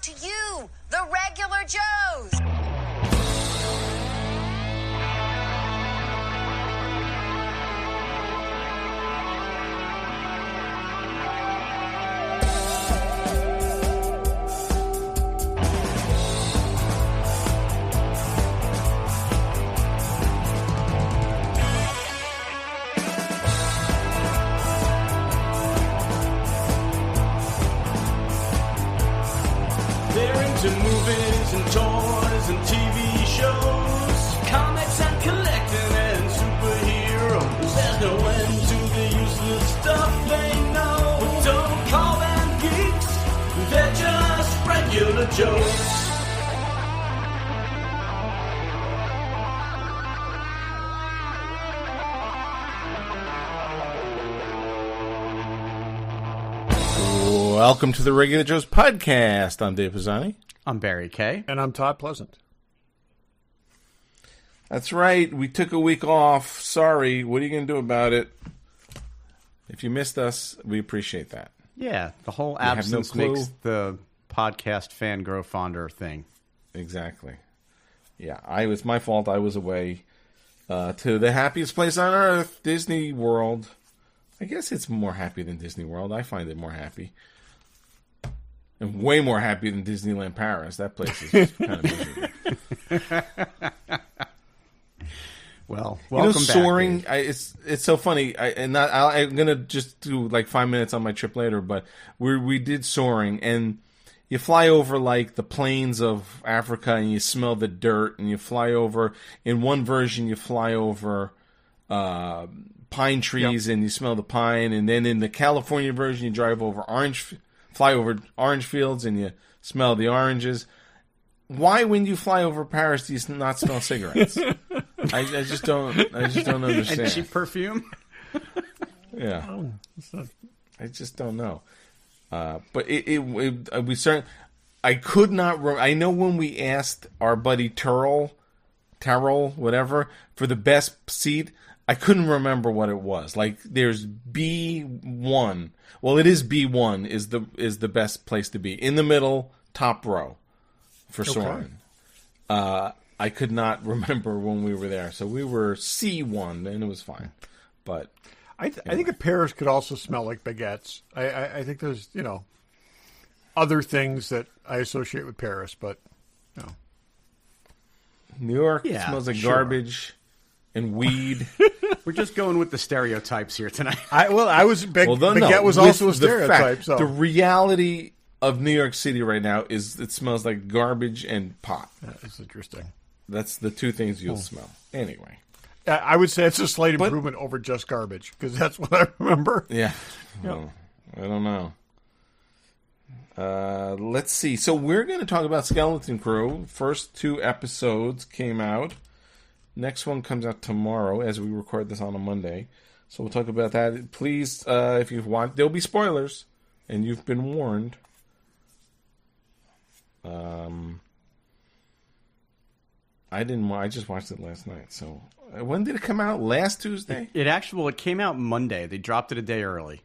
to you, the regular Joes. To movies and toys and TV shows, comics and collecting and superheroes. There's no end to the useless stuff they know. But don't call them geeks, they're just regular Joes. Welcome to the Regular Joe's podcast. I'm Dave Pisani. I'm Barry Kay. And I'm Todd Pleasant. That's right. We took a week off. Sorry. What are you going to do about it? If you missed us, we appreciate that. Yeah, the whole have no absence clue. makes the podcast fan grow fonder thing. Exactly. Yeah, it's my fault. I was away to the happiest place on earth, Disney World. I guess it's more happy than Disney World. I find it more happy. And way more happy than Disneyland Paris. That place is just kind of miserable. Well, welcome back. Soaring. It's so funny. I'm gonna just do like 5 minutes on my trip later, but we did soaring, and you fly over like the plains of Africa, and you smell the dirt, and you fly over. In one version, you fly over pine trees, and you smell the pine, and then in the California version, you fly over orange fields, and you smell the oranges. Why, when you fly over Paris, do you not smell cigarettes? I just don't understand. And cheap perfume? Yeah. I just don't know. But we certainly. I could not. I know when we asked our buddy Terrell, whatever, for the best seat, I couldn't remember what it was. Like there's B1. Well, it is B1 is the best place to be. In the middle, top row for soaring. I could not remember when we were there. So we were C1 and it was fine. But I think that Paris could also smell like baguettes. I think there's, other things that I associate with Paris, but New York smells like garbage and weed. We're just going with the stereotypes here tonight. Baguette was also a stereotype. So the reality of New York City right now is it smells like garbage and pot. That's interesting. That's the two things you'll smell. Anyway. I would say it's a slight improvement over just garbage, because that's what I remember. Yeah. Well, I don't know. Let's see. So we're going to talk about Skeleton Crew. First 2 episodes came out. Next one comes out tomorrow as we record this on a Monday. So we'll talk about that. Please, if you want, there'll be spoilers, and you've been warned. I just watched it last night. So when did it come out? Last Tuesday? It came out Monday. They dropped it a day early.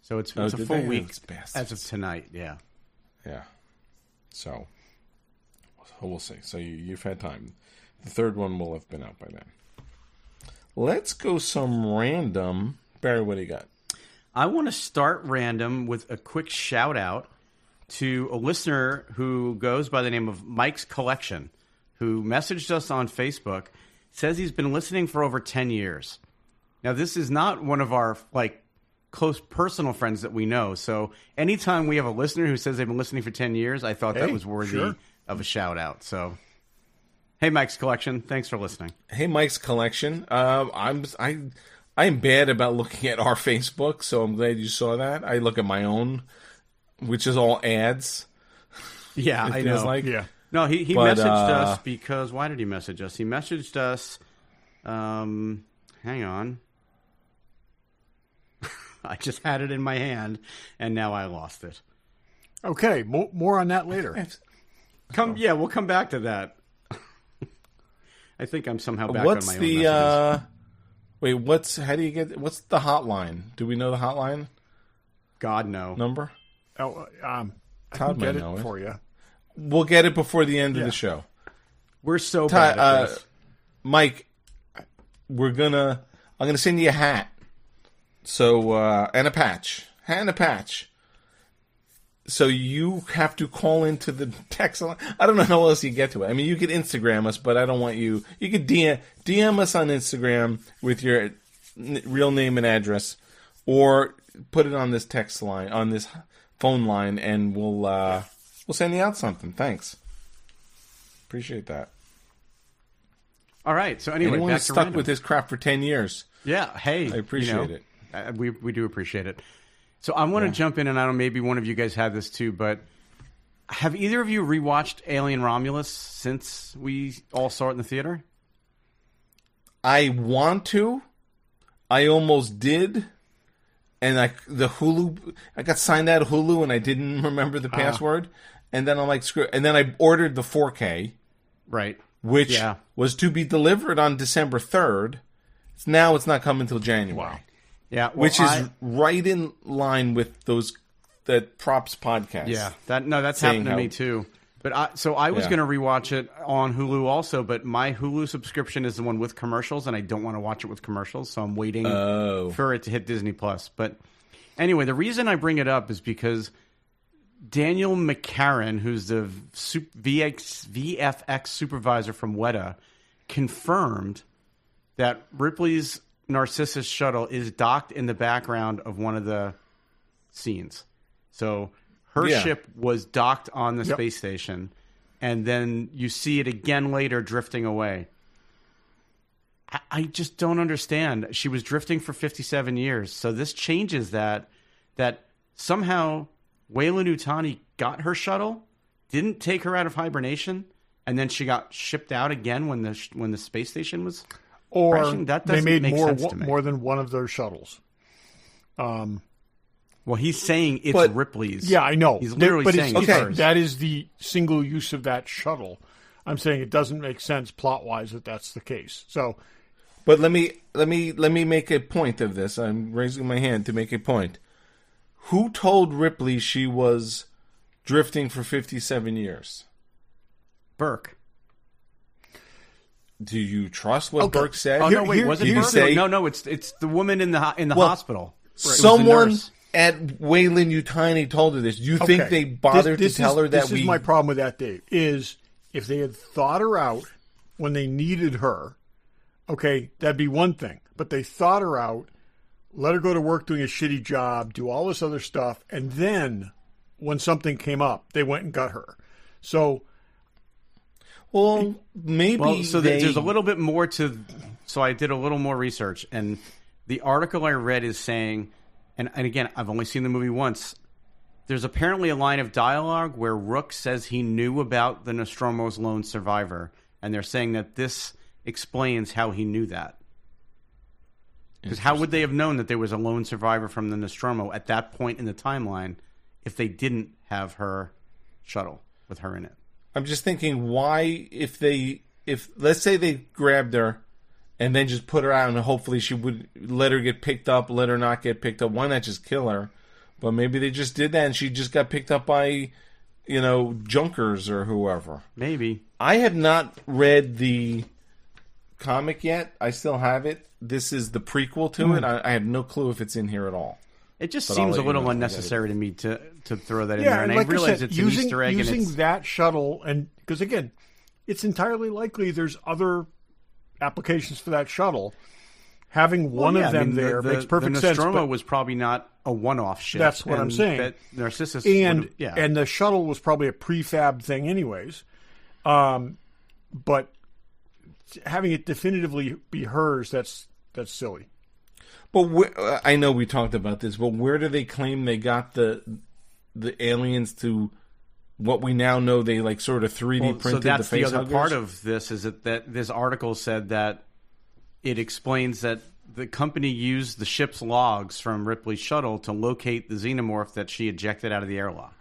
So it's a full week as of tonight. Yeah. Yeah. So we'll see. So you've had time. The third one will have been out by then. Let's go some random. Barry, what do you got? I want to start random with a quick shout out to a listener who goes by the name of Mike's Collection, who messaged us on Facebook, says he's been listening for over 10 years. Now, this is not one of our close personal friends that we know. So anytime we have a listener who says they've been listening for 10 years, I thought that was worthy of a shout out. So, hey, Mike's Collection, thanks for listening. Hey, Mike's Collection. I'm bad about looking at our Facebook, so I'm glad you saw that. I look at my own, which is all ads. Yeah, I know. Yeah. No, he messaged us because... Why did he message us? He messaged us... hang on. I just had it in my hand, and now I lost it. Okay, more on that later. We'll come back to that. I think I'm somehow back on my own messages. What's the hotline? Do we know the hotline? God, no. Number? I Todd can get might know it for you. we'll get it before the end of the show. We're so bad at this. Mike, I'm gonna send you a hat. So and a patch. Hat and a patch. So you have to call into the text line. I don't know how else you get to it. I mean, you could Instagram us, but I don't want you. You could DM us on Instagram with your real name and address, or put it on this text line, on this phone line, and we'll send you out something. Thanks. Appreciate that. All right. So anyway, anyone back who's to stuck random. with this crap for 10 years. Yeah. Hey, I appreciate it. We do appreciate it. So I want to jump in, and I don't know, maybe one of you guys had this too, but have either of you rewatched Alien Romulus since we all saw it in the theater? I want to. I almost did. And I got signed out of Hulu, and I didn't remember the password. And then I'm like, screw it. And then I ordered the 4K. Right. Which was to be delivered on December 3rd. Now it's not coming until January. Wow. Yeah, which is right in line with that Props podcast. Yeah, that's happened to me too. But I was going to rewatch it on Hulu also, but my Hulu subscription is the one with commercials, and I don't want to watch it with commercials, so I'm waiting for it to hit Disney Plus. But anyway, the reason I bring it up is because Daniel McCarran, who's the VFX supervisor from Weta, confirmed that Ripley's Narcissus shuttle is docked in the background of one of the scenes. So her ship was docked on the space station, and then you see it again later drifting away. I just don't understand. She was drifting for 57 years, so this changes that somehow Weyland-Yutani got her shuttle, didn't take her out of hibernation, and then she got shipped out again when the space station was crashing. That doesn't they made make sense to me. more than one of their shuttles. Well, he's saying it's Ripley's. Yeah, I know. He's literally saying it's hers. That is the single use of that shuttle. I'm saying it doesn't make sense plot-wise that that's the case. So, but let me make a point of this. I'm raising my hand to make a point. Who told Ripley she was drifting for 57 years? Burke. Do you trust what Burke said? Oh, no, wait, was it Burke? Say, no, it's the woman in the hospital. Someone at Weyland-Yutani told her this. Do you think they bothered to tell her that This is my problem with that, Dave, is if they had thought her out when they needed her, okay, that'd be one thing. But they thought her out, let her go to work doing a shitty job, do all this other stuff, and then when something came up, they went and got her. So... Well, maybe. Well, so there's a little bit more to. So I did a little more research, and the article I read is saying, and again, I've only seen the movie once. There's apparently a line of dialogue where Rook says he knew about the Nostromo's lone survivor, and they're saying that this explains how he knew that. Because how would they have known that there was a lone survivor from the Nostromo at that point in the timeline if they didn't have her shuttle with her in it? I'm just thinking, why, if let's say they grabbed her and then just put her out and hopefully she would let her get picked up, let her not get picked up, why not just kill her? But maybe they just did that and she just got picked up by, junkers or whoever. Maybe. I have not read the comic yet. I still have it. This is the prequel to it. I have no clue if it's in here at all. It just seems a little unnecessary to me to throw that in there. And like I realize said, it's an Easter egg. Using that shuttle, and because again, it's entirely likely there's other applications for that shuttle. Having one of them there makes perfect sense. The Nostromo was probably not a one-off ship. That's what I'm saying. Narcissus and the shuttle was probably a prefab thing anyways. But having it definitively be hers, that's silly. But I know we talked about this, but where do they claim they got the aliens to what we now know they sort of 3D printed the face? So that's the other part of this is that this article said that it explains that the company used the ship's logs from Ripley's shuttle to locate the xenomorph that she ejected out of the airlock.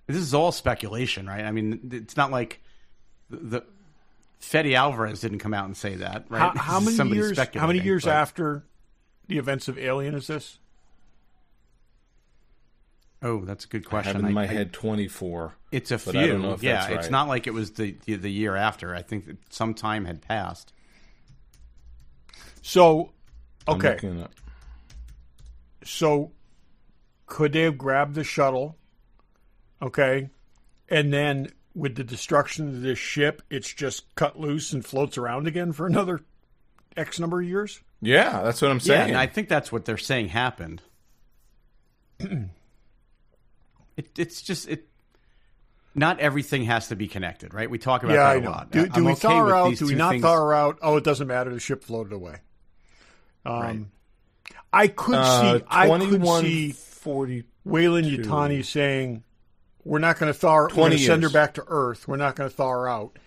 This is all speculation, right? I mean, it's not like the Fede Alvarez didn't come out and say that, right? How many years after the events of Alien is this? Oh, that's a good I question. have in my head 24. It's a but few. I don't know if yeah, that's right. it's not like it was the year after. I think that some time had passed. So, I'm okay. looking it up. So, could they have grabbed the shuttle? Okay. And then with the destruction of this ship, it's just cut loose and floats around again for another X number of years? Yeah, that's what I'm Yeah, saying. and I think that's what they're saying happened. It's just not everything has to be connected, right? We talk about Yeah, that I a know. lot. Do I'm we okay thaw her with out? these Do we two not things. thaw her out? Oh, it doesn't matter. The ship floated away. Right. I could see 21:40. Waylon Yutani saying, "We're not going to thaw her. We're 20 going to send her years. back to Earth. We're not going to thaw her out."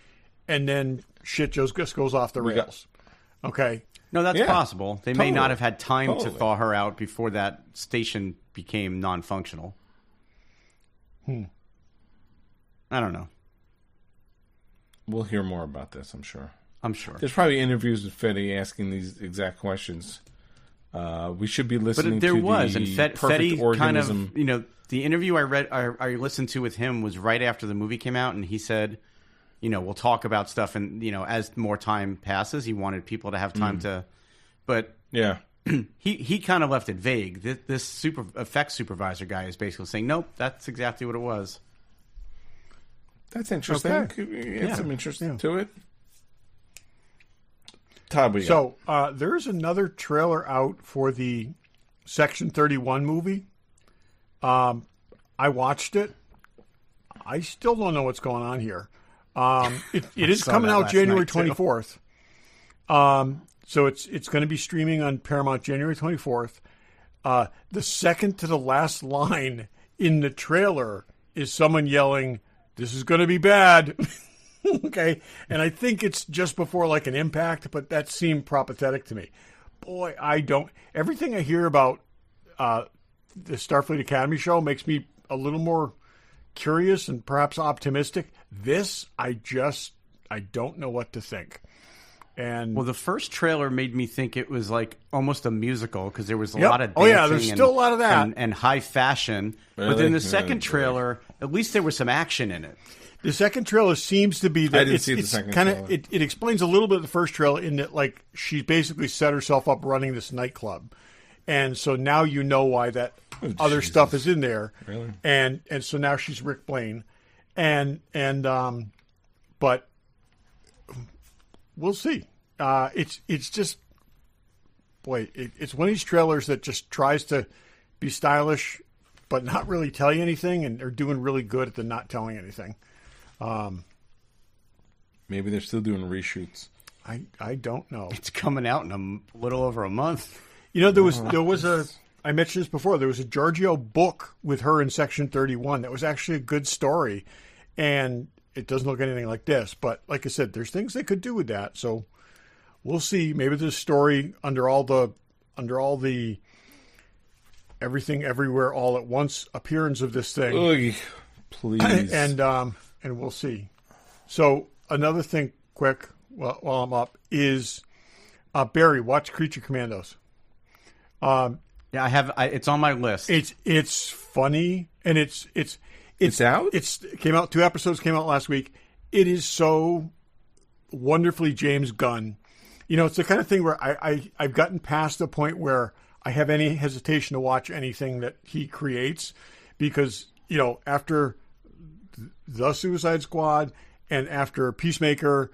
And then shit just goes off the We got- rails. Okay. No, that's Yeah, possible. They may totally. not have had time to Totally. thaw her out before that station became non-functional. I don't know. We'll hear more about this, I'm sure. I'm sure. There's probably interviews with Fetty asking these exact questions. We should be listening But there to was, the and perfect Fetty organism. kind of, the interview I listened to with him was right after the movie came out, and he said, we'll talk about stuff, and as more time passes, he wanted people to have time to, but Yeah. he kind of left it vague. This super effects supervisor guy is basically saying, nope, that's exactly what it was. That's interesting. Okay. It's some interest Yeah. to it. Todd, we got? So there's another trailer out for the Section 31 movie. I watched it. I still don't know what's going on here. It is saw coming that out last January night, too. 24th. So it's going to be streaming on Paramount January 24th. The second to the last line in the trailer is someone yelling, "This is going to be bad." Okay. And I think it's just before like an impact, but that seemed prophetic to me. Boy, everything I hear about the Starfleet Academy show makes me a little more curious and perhaps optimistic. This, I don't know what to think. And Well, the first trailer made me think it was like almost a musical because there was a Yep. lot of Oh, dancing yeah, there's still a lot of that. and high fashion. But Really? then the Yeah, second boy. trailer, at least there was some action in it. the second trailer seems to be that I didn't it's, see the it's second kind trailer. of it explains a little bit of the first trailer in that like she basically set herself up running this nightclub, and so now you know why that other Jesus. stuff is in there. Really? And so now she's Rick Blaine, and but we'll see. It's just boy, it's one of these trailers that just tries to be stylish, but not really tell you anything, and they're doing really good at the not telling anything. Maybe they're still doing reshoots. I don't know. It's coming out in a little over a month. There was a I mentioned this before. There was a Giorgio book with her in Section 31 that was actually a good story, and it doesn't look anything like this. But like I said, there's things they could do with that. So we'll see. Maybe there's a story under all the everything everywhere all at once appearance of this thing. Ugh, please. and we'll see. So another thing, quick, while I'm up, is Barry. Watch Creature Commandos. Yeah, I have. It's on my list. It's funny and it's out? It came out 2 episodes came out last week. It is so wonderfully James Gunn. It's the kind of thing where I've gotten past the point where I have any hesitation to watch anything that he creates because after the Suicide Squad and after Peacemaker,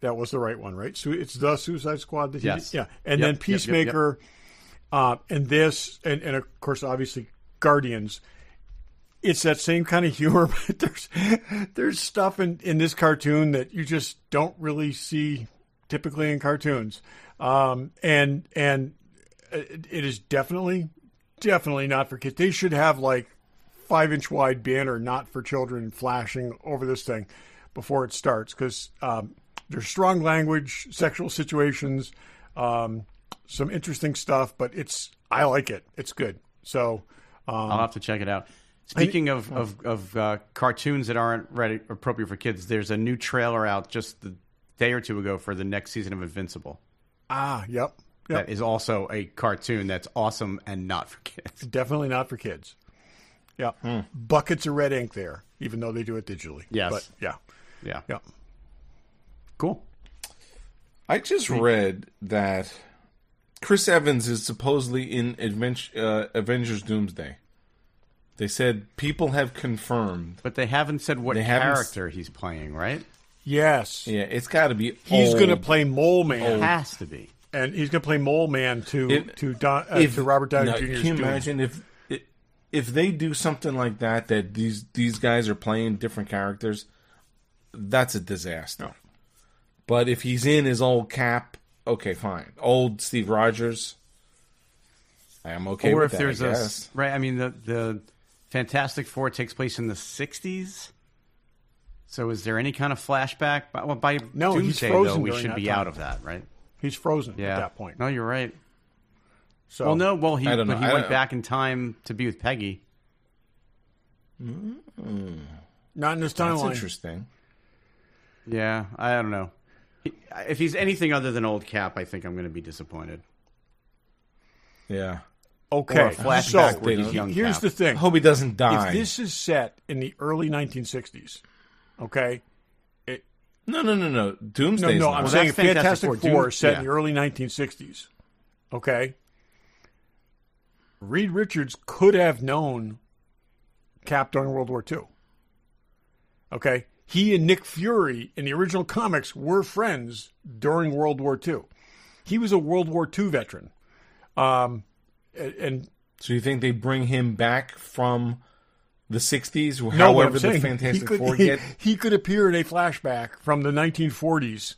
that was the right one, right? So it's the Suicide Squad that he Yes. did? Yeah. And Yep, then yep, Peacemaker, and this, and of course, obviously, Guardians. It's that same kind of humor, but there's stuff in this cartoon that you just don't really see typically in cartoons. And it is definitely not for kids. They should have like 5-inch wide banner, not for children, flashing over this thing before it starts because there's strong language, sexual situations, some interesting stuff, but I like it. It's good. So I'll have to check it out. Speaking of cartoons that aren't appropriate for kids, there's a new trailer out just a day or two ago for the next season of Invincible. Yep. That is also a cartoon that's awesome and not for kids. Definitely not for kids. Yeah. Buckets of red ink there, even though they do it digitally. Yes. But yeah. Yeah. Cool. I just read that Chris Evans is supposedly in Avengers Doomsday. They said people have confirmed. But they haven't said what character he's playing, right? Yes. Yeah, it's got to be He's old. going to play Mole Man. It has to be. And he's going to play Mole Man to Robert Downey Jr.'s Can you imagine if they do something like that these guys are playing different characters? That's a disaster. No. But if he's in his old Cap, okay, fine. Old Steve Rogers, I'm okay or with if that, there's I guess. right, I mean the Fantastic Four takes place in the 60s. So is there any kind of flashback? By No, he's Doomsday, frozen though, we during should that be time. out of that, right? He's frozen Yeah. at that point. No, you're right. So, Well, no, well, he I don't know. went back in time to be with Peggy. not in this That's timeline. interesting. Yeah, I don't know. If he's anything other than old Cap, I think I'm going to be disappointed. Yeah. Okay, Or a flashback so where he's young here's Cap. the thing. I hope he doesn't die. If this is set in the early 1960s, okay? No. Doomsday's No, not. I'm saying that's Fantastic Fantastic Four. Four is set in Yeah. the early 1960s, okay? Reed Richards could have known Cap during World War II, okay? He and Nick Fury in the original comics were friends during World War II. He was a World War II veteran. And So you think they bring him back from the 60s? no, what However I'm the saying, Fantastic Four get... he could appear in a flashback from the 1940s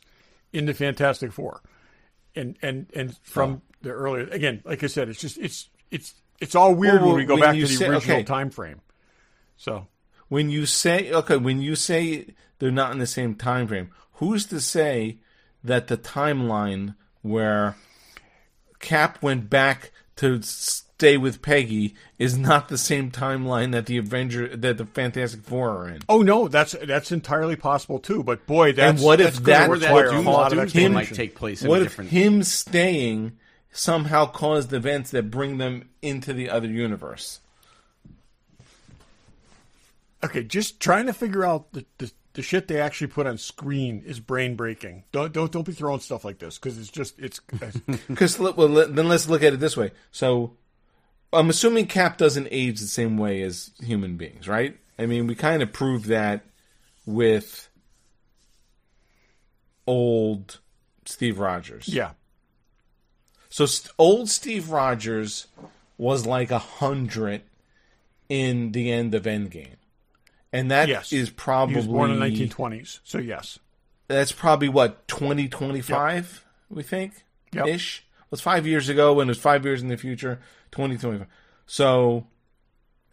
in the Fantastic Four, and from the earlier. Again, like I said, it's just it's all weird Well, when we go when back you to the say- original okay. time frame. So When you say they're not in the same time frame, who's to say that the timeline where Cap went back to stay with Peggy is not the same timeline that the Fantastic Four are in? oh no, that's entirely possible too. But boy, that's And what if that's gonna that- require what a lot of Doomsday might explanation. take place in What a if different... him staying somehow caused events that bring them into the other universe? Okay, just trying to figure out the shit they actually put on screen is brain breaking. Don't be throwing stuff like this because it's Because then let's look at it this way. So I'm assuming Cap doesn't age the same way as human beings, right? I mean, we kind of proved that with old Steve Rogers. yeah. So old Steve Rogers was like 100 in the end of Endgame. And that Yes. is probably... He was born in the 1920s, so yes. That's probably, what, 2025, we think? Yep. Ish? It was 5 years ago, and it was 5 years in the future, 2025. So,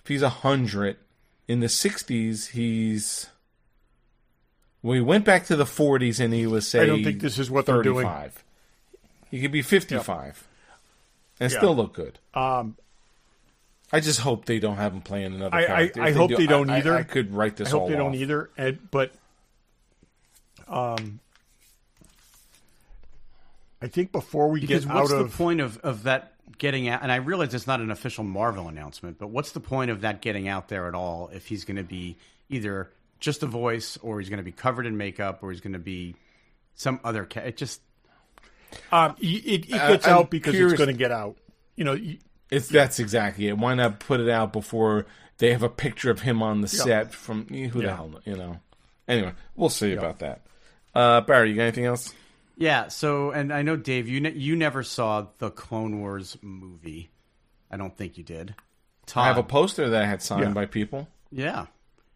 if he's 100, in the 60s, he's... We went back to the 40s, and he was, say, I don't think this is what they're 35. doing. He could be 55 and Yeah. still look good. I just hope they don't have him playing another I character. If I hope they don't either. I could write this I hope all they don't off. either. But I think before we Because get what's out the of point of that getting out? And I realize it's not an official Marvel announcement, but what's the point of that getting out there at all if he's going to be either just a voice or he's going to be covered in makeup or he's going to be some other... It just... it gets I'm out because curious- it's going to get out. You know, That's exactly it. Why not put it out before they have a picture of him on the set from who the hell, you know? Anyway, we'll see about that. Barry, you got anything else? Yeah, so, and I know, Dave, you never saw the Clone Wars movie. I don't think you did. Todd, I have a poster that I had signed Yeah. by people. Yeah.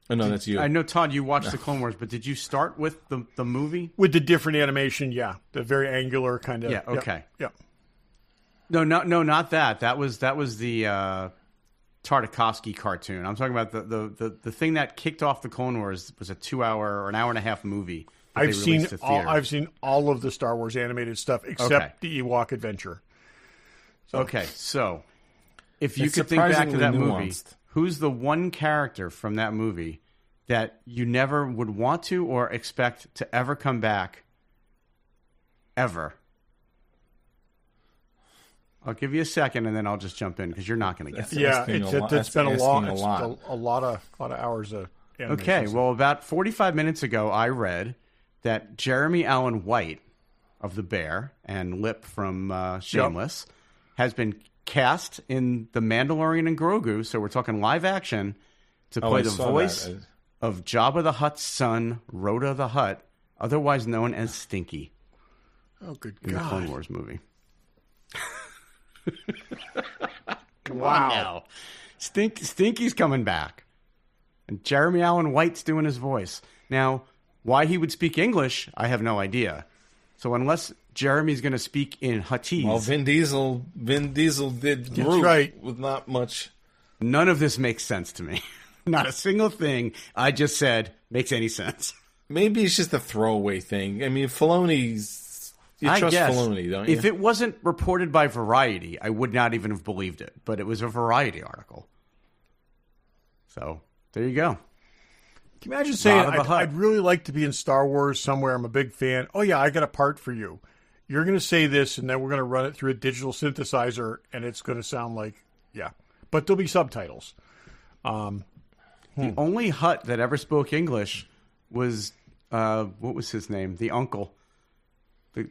Oh, no, that's you. I know, Todd, you watched the Clone Wars, but did you start with the movie? with the different animation, the very angular kind of. Yeah, okay. Yeah. No, not that. That was the Tartakovsky cartoon. I'm talking about the thing that kicked off the Clone Wars was a 2 hour or an hour and a half movie. that I've they seen released to theater. I've seen all of the Star Wars animated stuff except Okay. the Ewok Adventure. Okay, so if you It's could think back to surprisingly that movie, nuanced. who's the one character from that movie that you never would want to or expect to ever come back, ever? I'll give you a second, and then I'll just jump in because you're not going to get it. Yeah, asking a lot. it's been a That's long, asking a lot. a lot of hours of animation. Okay, well, about 45 minutes ago, I read that Jeremy Allen White of The Bear and Lip from Shameless has been cast in The Mandalorian and Grogu, so we're talking live action, to play I the saw voice that. of Jabba the Hutt's son, Rhoda the Hutt, otherwise known as Stinky, Oh, good in the Clone God. Wars movie. Wow. Now, Stinky's coming back, and Jeremy Allen White's doing his voice. Now, why he would speak English, I have no idea. So unless Jeremy's going to speak in Huttese, Well, Vin Diesel did Groot right. with not much. none of this makes sense to me. Not a single thing I just said makes any sense. Maybe it's just a throwaway thing. I mean, Filoni's... You I trust guess Filoni, don't you? if it wasn't reported by Variety, I would not even have believed it. But it was a Variety article. So, there you go. Can you imagine saying, Jabba the Hutt. I'd really like to be in Star Wars somewhere. I'm a big fan. Oh, yeah, I got a part for you. You're going to say this, and then we're going to run it through a digital synthesizer, and it's going to sound like, yeah. But there'll be subtitles. The only Hutt that ever spoke English was, what was his name? The uncle.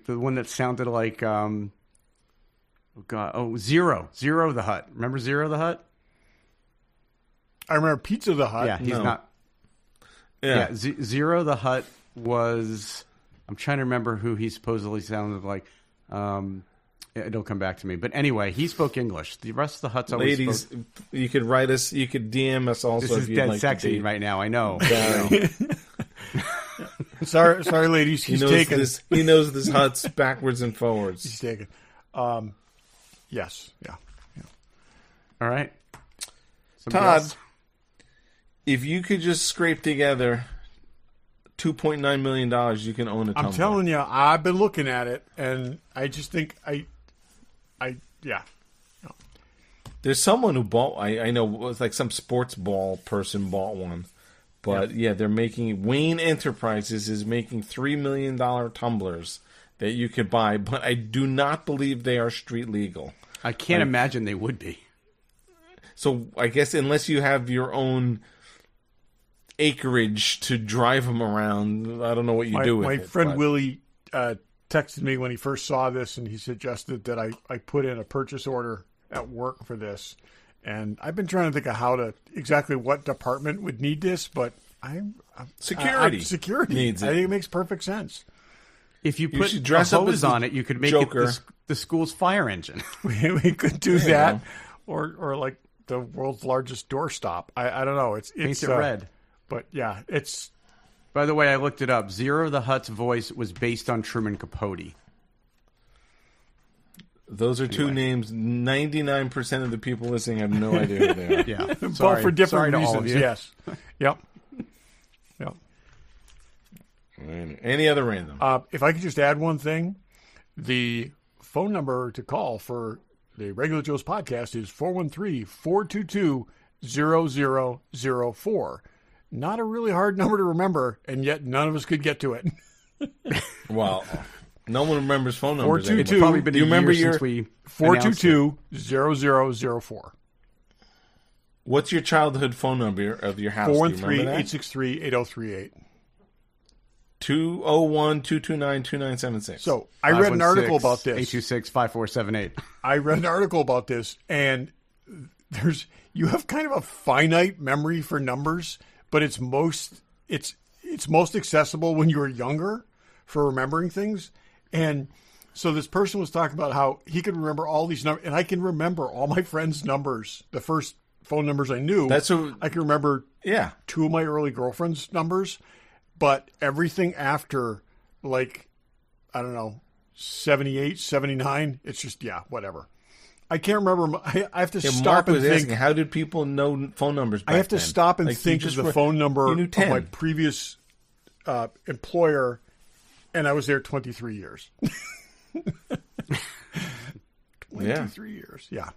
The one that sounded like, Zero. Zero the Hutt. Remember Zero the Hutt? I remember Pizza the Hut. Yeah, he's No. not. Yeah, Zero the Hutt was. I'm trying to remember who he supposedly sounded like. It'll come back to me. But anyway, he spoke English. The rest of the Hutts always Ladies, spoke. you could write us. You could DM us also This if is you'd dead like to sexy date. right now. I know. Barry. Sorry, ladies. He He's knows taken. this. He knows this Hutt's backwards and forwards. He's taken. Yes. Yeah. All right. Somebody Todd, else? if you could just scrape together $2.9 million, you can own a Tumblr. I'm telling you, I've been looking at it, and I just think yeah. There's someone who bought. I know it was like some sports ball person bought one, but yeah, they're making. Wayne Enterprises is making $3 million tumblers that you could buy, but I do not believe they are street legal. I can't imagine they would be. So I guess unless you have your own acreage to drive them around, I don't know what you do with My it. friend but- Willie texted me when he first saw this, and he suggested that I put in a purchase order at work for this. And I've been trying to think of how to exactly what department would need this, but Security security needs I it. think it makes perfect sense. If you put should dress a up hose as the on it, you could make Joker. it the school's fire engine. We could do you that, go. or like the world's largest doorstop. I don't know. It's Paint it red. But yeah, it's By the way, I looked it up. Zero the Hutt's voice was based on Truman Capote. Those are two names. 99% of the people listening have no idea who they are. Yeah. both for different Sorry to all of reasons. you. Yes. Yep. Yep. Any other random? If I could just add one thing, the phone number to call for the Regular Joe's podcast is 413-422-0004. Not a really hard number to remember, and yet none of us could get to it. Well, no one remembers phone numbers. 422. anymore. Probably been Do you a remember year your since we announced it. 422-0004. What's your childhood phone number of your house? Do you remember that? 413-863-8038. 201-229-2976. So I read an article about this. 826-5478. I read an article about this, and you have kind of a finite memory for numbers, but it's most accessible when you were younger for remembering things. And so this person was talking about how he could remember all these numbers, and I can remember all my friends' numbers, the first phone numbers I knew. That's what- I can remember yeah. two of my early girlfriend's numbers, but everything after, like, I don't know, 78, 79, it's just, yeah, whatever. I can't remember. I have to Yeah, stop Mark and was think. asking, how did people know phone numbers back I have to then? stop and Like, you think of just the were- phone number you knew of 10. my previous employer, and I was there 23 years. 23 years, yeah.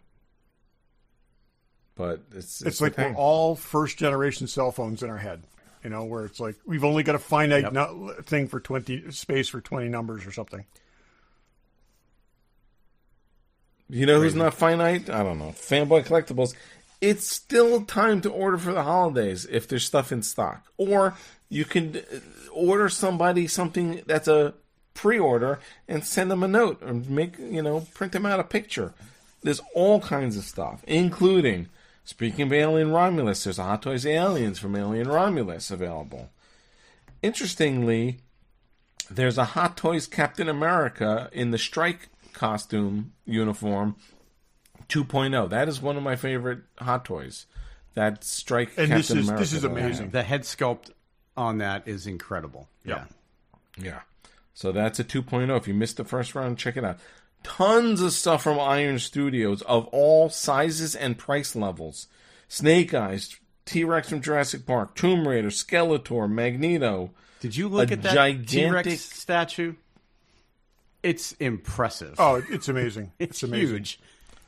But it's It's the like we're thing. all first-generation cell phones in our head, where it's like we've only got a finite thing for 20 space for 20 numbers or something. You know who's not finite? I don't know. Fanboy Collectibles. It's still time to order for the holidays if there's stuff in stock. Or you can order somebody something that's a pre-order and send them a note or print them out a picture. There's all kinds of stuff, including, speaking of Alien Romulus, there's a Hot Toys Aliens from Alien Romulus available. Interestingly, there's a Hot Toys Captain America in the strike costume uniform 2.0. That is one of my favorite Hot Toys. That strike and Captain America. This is amazing. The head sculpt on that is incredible. Yeah. Yeah. So that's a 2.0. If you missed the first round, check it out. Tons of stuff from Iron Studios of all sizes and price levels. Snake Eyes, T-Rex from Jurassic Park, Tomb Raider, Skeletor, Magneto. Did you look at that gigantic T-Rex statue? It's impressive. Oh, it's amazing. It's amazing. Huge.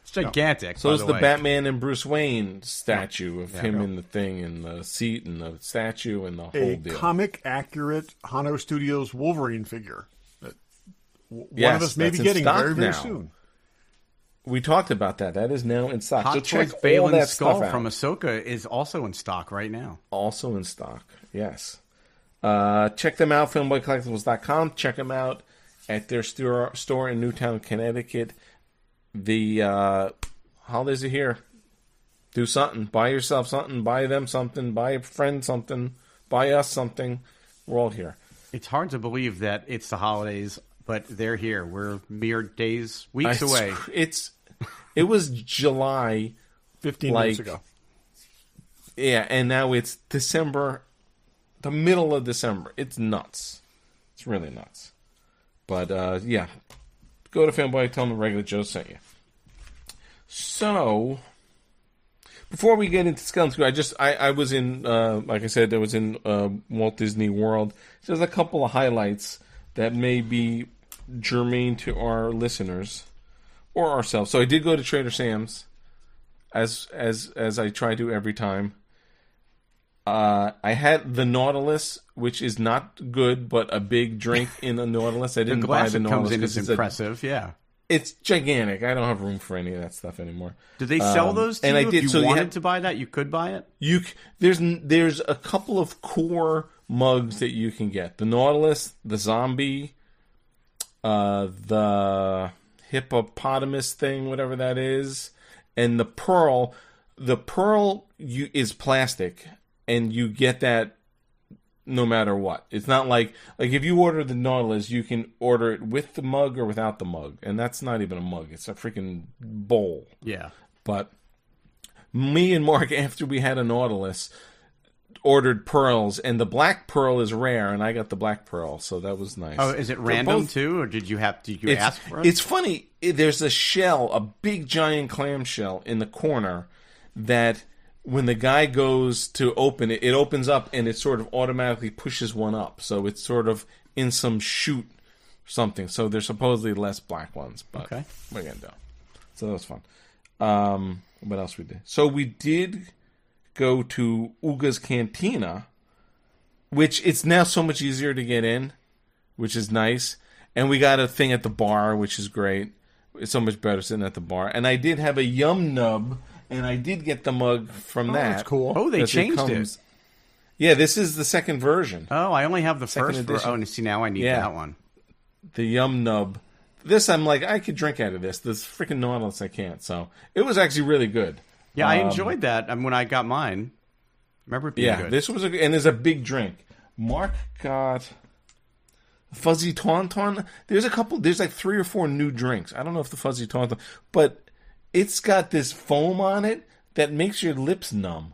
It's gigantic. So by is the the way. Batman and Bruce Wayne statue of him in the thing and the seat and the statue and the whole A deal. comic-accurate Hano Studios Wolverine figure. That one Yes, of us may be that's in getting stock very, very now. soon. We talked about that. That is now in stock. Hot so check Toys all Balin's that skull stuff out. from Ahsoka is also in stock right now. Also in stock, yes. Check them out, filmboycollectibles.com. Check them out at their store in Newtown, Connecticut. The holidays are here. Do something. Buy yourself something. Buy them something. Buy a friend something. Buy us something. We're all here. It's hard to believe that it's the holidays, but they're here. We're mere days, weeks away. It was July 15 minutes ago. Yeah, and now it's December, the middle of December. It's nuts. It's really nuts. But, yeah. Go to Fanboy, tell them the regular Joe sent you. So, before we get into Skeleton Crew, I was in, like I said, I was in Walt Disney World. There's a couple of highlights that may be germane to our listeners or ourselves. So I did go to Trader Sam's, as I try to every time. I had the Nautilus, which is not good, but a big drink in the Nautilus. I didn't The buy glass the that Nautilus comes in 'cause is impressive, yeah. It's gigantic. I don't have room for any of that stuff anymore. Do they sell those to and you? I did, If so you you wanted had- to buy that, you could buy it? There's a couple of core mugs that you can get. The Nautilus, the Zombie, the hippopotamus thing, whatever that is, and the Pearl. The Pearl is plastic, and you get that no matter what. It's not like if you order the Nautilus, you can order it with the mug or without the mug, and that's not even a mug. It's a freaking bowl. Yeah. But me and Mark, after we had a Nautilus, ordered pearls, and the black pearl is rare, and I got the black pearl, so that was nice. Oh, is it They're random both- too, or did you ask for it? It's funny. There's a shell, a big giant clam shell in the corner that when the guy goes to open it, it opens up and it sort of automatically pushes one up. So it's sort of in some chute or something. So there's supposedly less black ones, but Okay. we're going to do. So that was fun. What else we did? So we did go to Uga's Cantina, which it's now so much easier to get in, which is nice. And we got a thing at the bar, which is great. It's so much better sitting at the bar. And I did have a Yum Nub, and I did get the mug from that. That's cool. Oh, they Because changed it. Yeah, this is the second version. Oh, I only have the Second first edition. Oh, and see, now I need Yeah. that one. The Yum Nub. This, I'm like, I could drink out of this. This freaking Nautilus, I can't. So it was actually really good. Yeah, I enjoyed that when I got mine. Remember it being Yeah, good. this was and there's a big drink. Mark got Fuzzy Tauntaun. There's like 3 or 4 new drinks. I don't know if the Fuzzy Tauntaun, but it's got this foam on it that makes your lips numb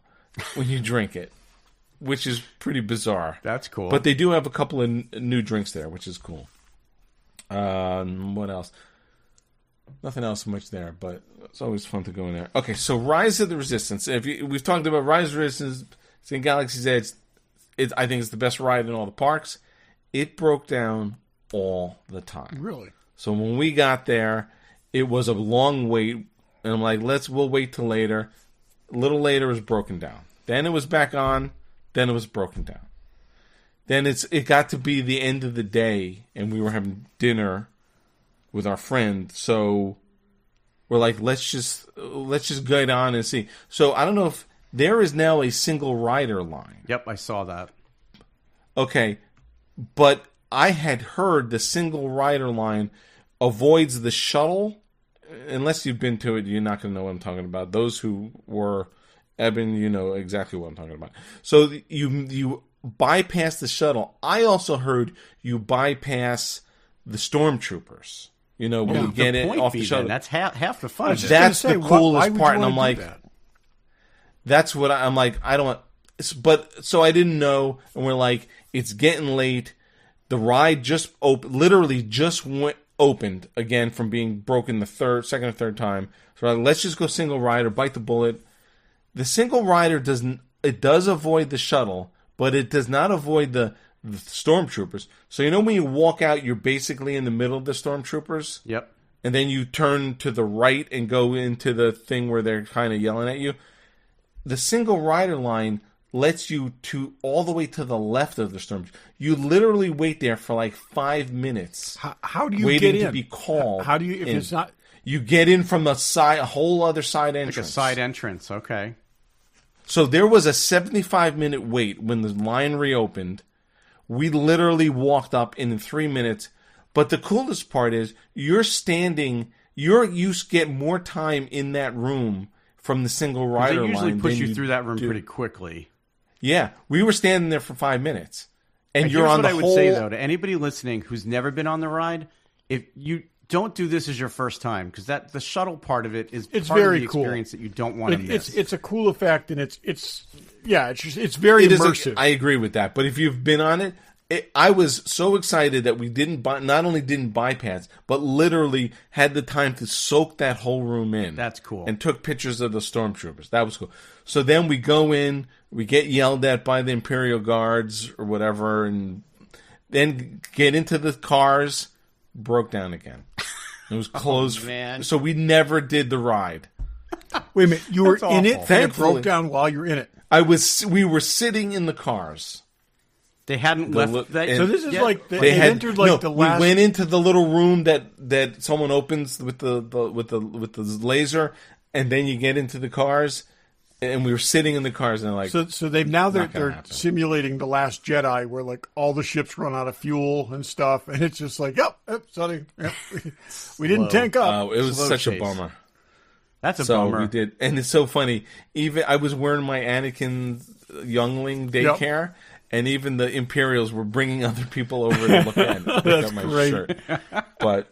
when you drink it, which is pretty bizarre. That's cool. But they do have a couple of new drinks there, which is cool. What else? Nothing else much there, but it's always fun to go in there. Okay, so Rise of the Resistance. We've talked about Rise of the Resistance. It's in Galaxy's Edge. I think it's the best ride in all the parks. It broke down all the time. Really? So when we got there, it was a long wait, and I'm like, we'll wait till later. A little later, it was broken down. Then it was back on. Then it was broken down. Then it got to be the end of the day, and we were having dinner with our friend. So we're like, let's just get on and see. So I don't know if there is now a single rider line. Yep, I saw that. Okay, but I had heard the single rider line avoids the shuttle. Unless you've been to it, you're not going to know what I'm talking about. Those who were, Eben, you know exactly what I'm talking about. So you bypass the shuttle. I also heard you bypass the stormtroopers. You know, when you get it off the shuttle. That's half the fun. That's the coolest part, and I'm like, like, that's what I'm like. I don't. But so I didn't know, and we're like, it's getting late. The ride just literally just opened again from being broken the second or third time. So we're like, let's just go single rider, bite the bullet. The single rider does avoid the shuttle, but it does not avoid the stormtroopers. So you know when you walk out, you're basically in the middle of the stormtroopers. Yep. And then you turn to the right and go into the thing where they're kind of yelling at you. The single rider line lets you to all the way to the left of the stormtroopers. You literally wait there for like 5 minutes. How do you waiting get in? to be called? How do you? If it's not, you get in from a whole other side entrance. Like a side entrance. Okay. So there was a 75-minute wait when the line reopened. We literally walked up in 3 minutes. But the coolest part is you get more time in that room from the single rider line. They usually push than you through that room pretty quickly. Yeah, we were standing there for 5 minutes. And you're here's on what the I whole... would say, though, to anybody listening who's never been on the ride, if you don't do this as your first time, because the shuttle part of it is part very of the cool. experience that you don't want to miss. It's a cool effect, and it's very immersive. I agree with that. But if you've been on it, I was so excited that we not only didn't bypass, but literally had the time to soak that whole room in. That's cool. And took pictures of the stormtroopers. That was cool. So then we go in, we get yelled at by the Imperial Guards or whatever, and then get into the cars, broke down again. It was closed. Oh, man. So we never did the ride. Wait a minute, you were That's in awful. it, and it broke down while you're in it. We were sitting in the cars. They hadn't left that. So this is yeah. like they entered like the last. We went into the little room that someone opens with the laser, and then you get into the cars, and we were sitting in the cars, and like So they're simulating the Last Jedi, where like all the ships run out of fuel and stuff, and it's just like, yep, sorry, yep. We didn't tank up. It was Slow such chase. a bummer. That's a So bummer. we did, and it's so funny. Even I was wearing my Anakin youngling daycare. And even the Imperials were bringing other people over to look at my great. shirt. But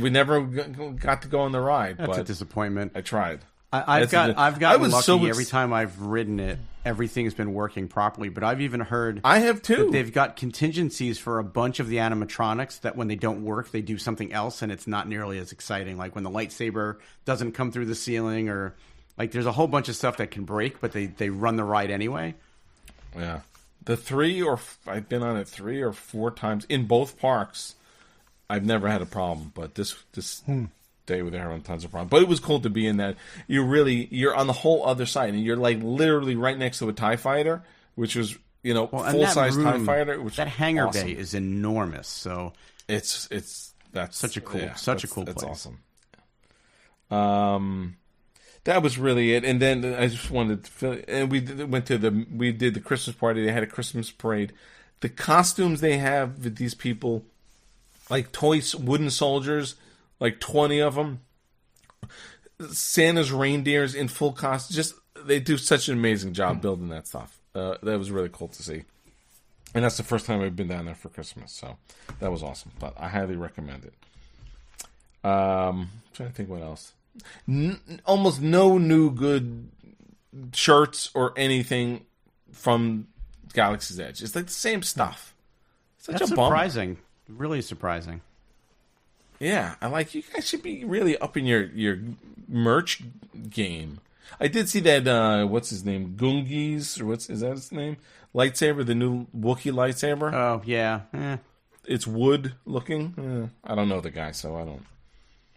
we never got to go on the ride. That's a disappointment. I tried. I've gotten lucky so every time I've ridden it. Everything has been working properly. But I've even heard I have too. that they've got contingencies for a bunch of the animatronics that when they don't work, they do something else, and it's not nearly as exciting. Like when the lightsaber doesn't come through the ceiling, or like there's a whole bunch of stuff that can break, but they run the ride anyway. Yeah, I've been on it 3 or 4 times in both parks. I've never had a problem, but this day we were having tons of problems. But it was cool to be in that. You're on the whole other side, and you're like literally right next to a TIE fighter, which was full size TIE fighter. Which that hangar awesome. bay is enormous. So that's such a cool place. That's awesome. That was really it, and then I just wanted to. And we did the Christmas party. They had a Christmas parade. The costumes they have with these people, like toy wooden soldiers, like 20 of them. Santa's reindeers in full costume. Just they do such an amazing job building that stuff. That was really cool to see, and that's the first time I've been down there for Christmas. So that was awesome. But I highly recommend it. Trying to think what else. Almost no new good shirts or anything from Galaxy's Edge. It's like the same stuff. That's surprising. Really surprising. Yeah, I like you guys should be really up in your merch game. I did see that what's his name? Goonies or is that his name? Lightsaber, the new Wookiee lightsaber. Oh yeah. It's wood looking. I don't know the guy, so I don't.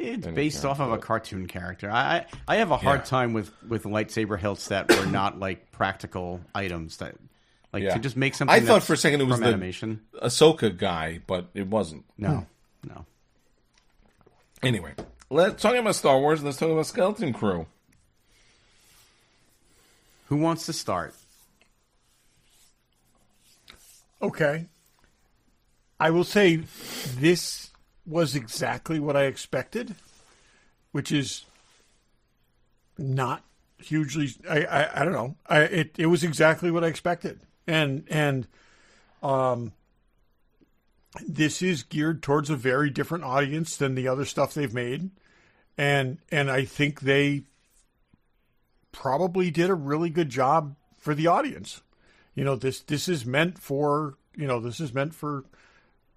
It's based off of a cartoon character. I have a hard time with lightsaber hilts that were not like practical items that to just make something. I thought for a second it was the animation Ahsoka guy, but it wasn't. No. Anyway, Let's talk about Star Wars. Let's talk about Skeleton Crew. Who wants to start? Okay. I will say this was exactly what I expected, which is not hugely. I don't know. It was exactly what I expected, and this is geared towards a very different audience than the other stuff they've made, and I think they probably did a really good job for the audience. This is meant for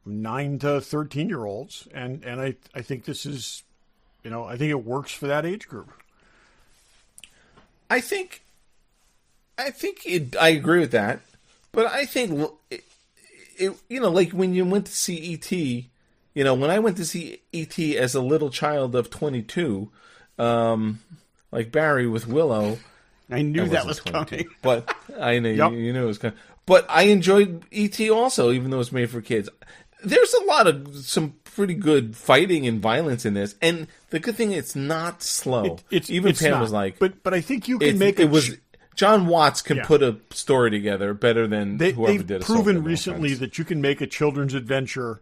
9 to 13-year-olds, and I think this is, I think it works for that age group. I think I agree with that, but I think it like when you went to see E.T., when I went to see E.T. as a little child of 22, like Barry with Willow. I knew that was coming. But I know Yep. you knew it was coming. But I enjoyed E.T. also, even though it's made for kids. There's a lot of some pretty good fighting and violence in this, and the good thing, it's not slow. It's Pam not. was like, but I think you can make it was. John Watts can Yeah. put a story together better than whoever They've did. proven Ahsoka, no recently offense. that you can make a children's adventure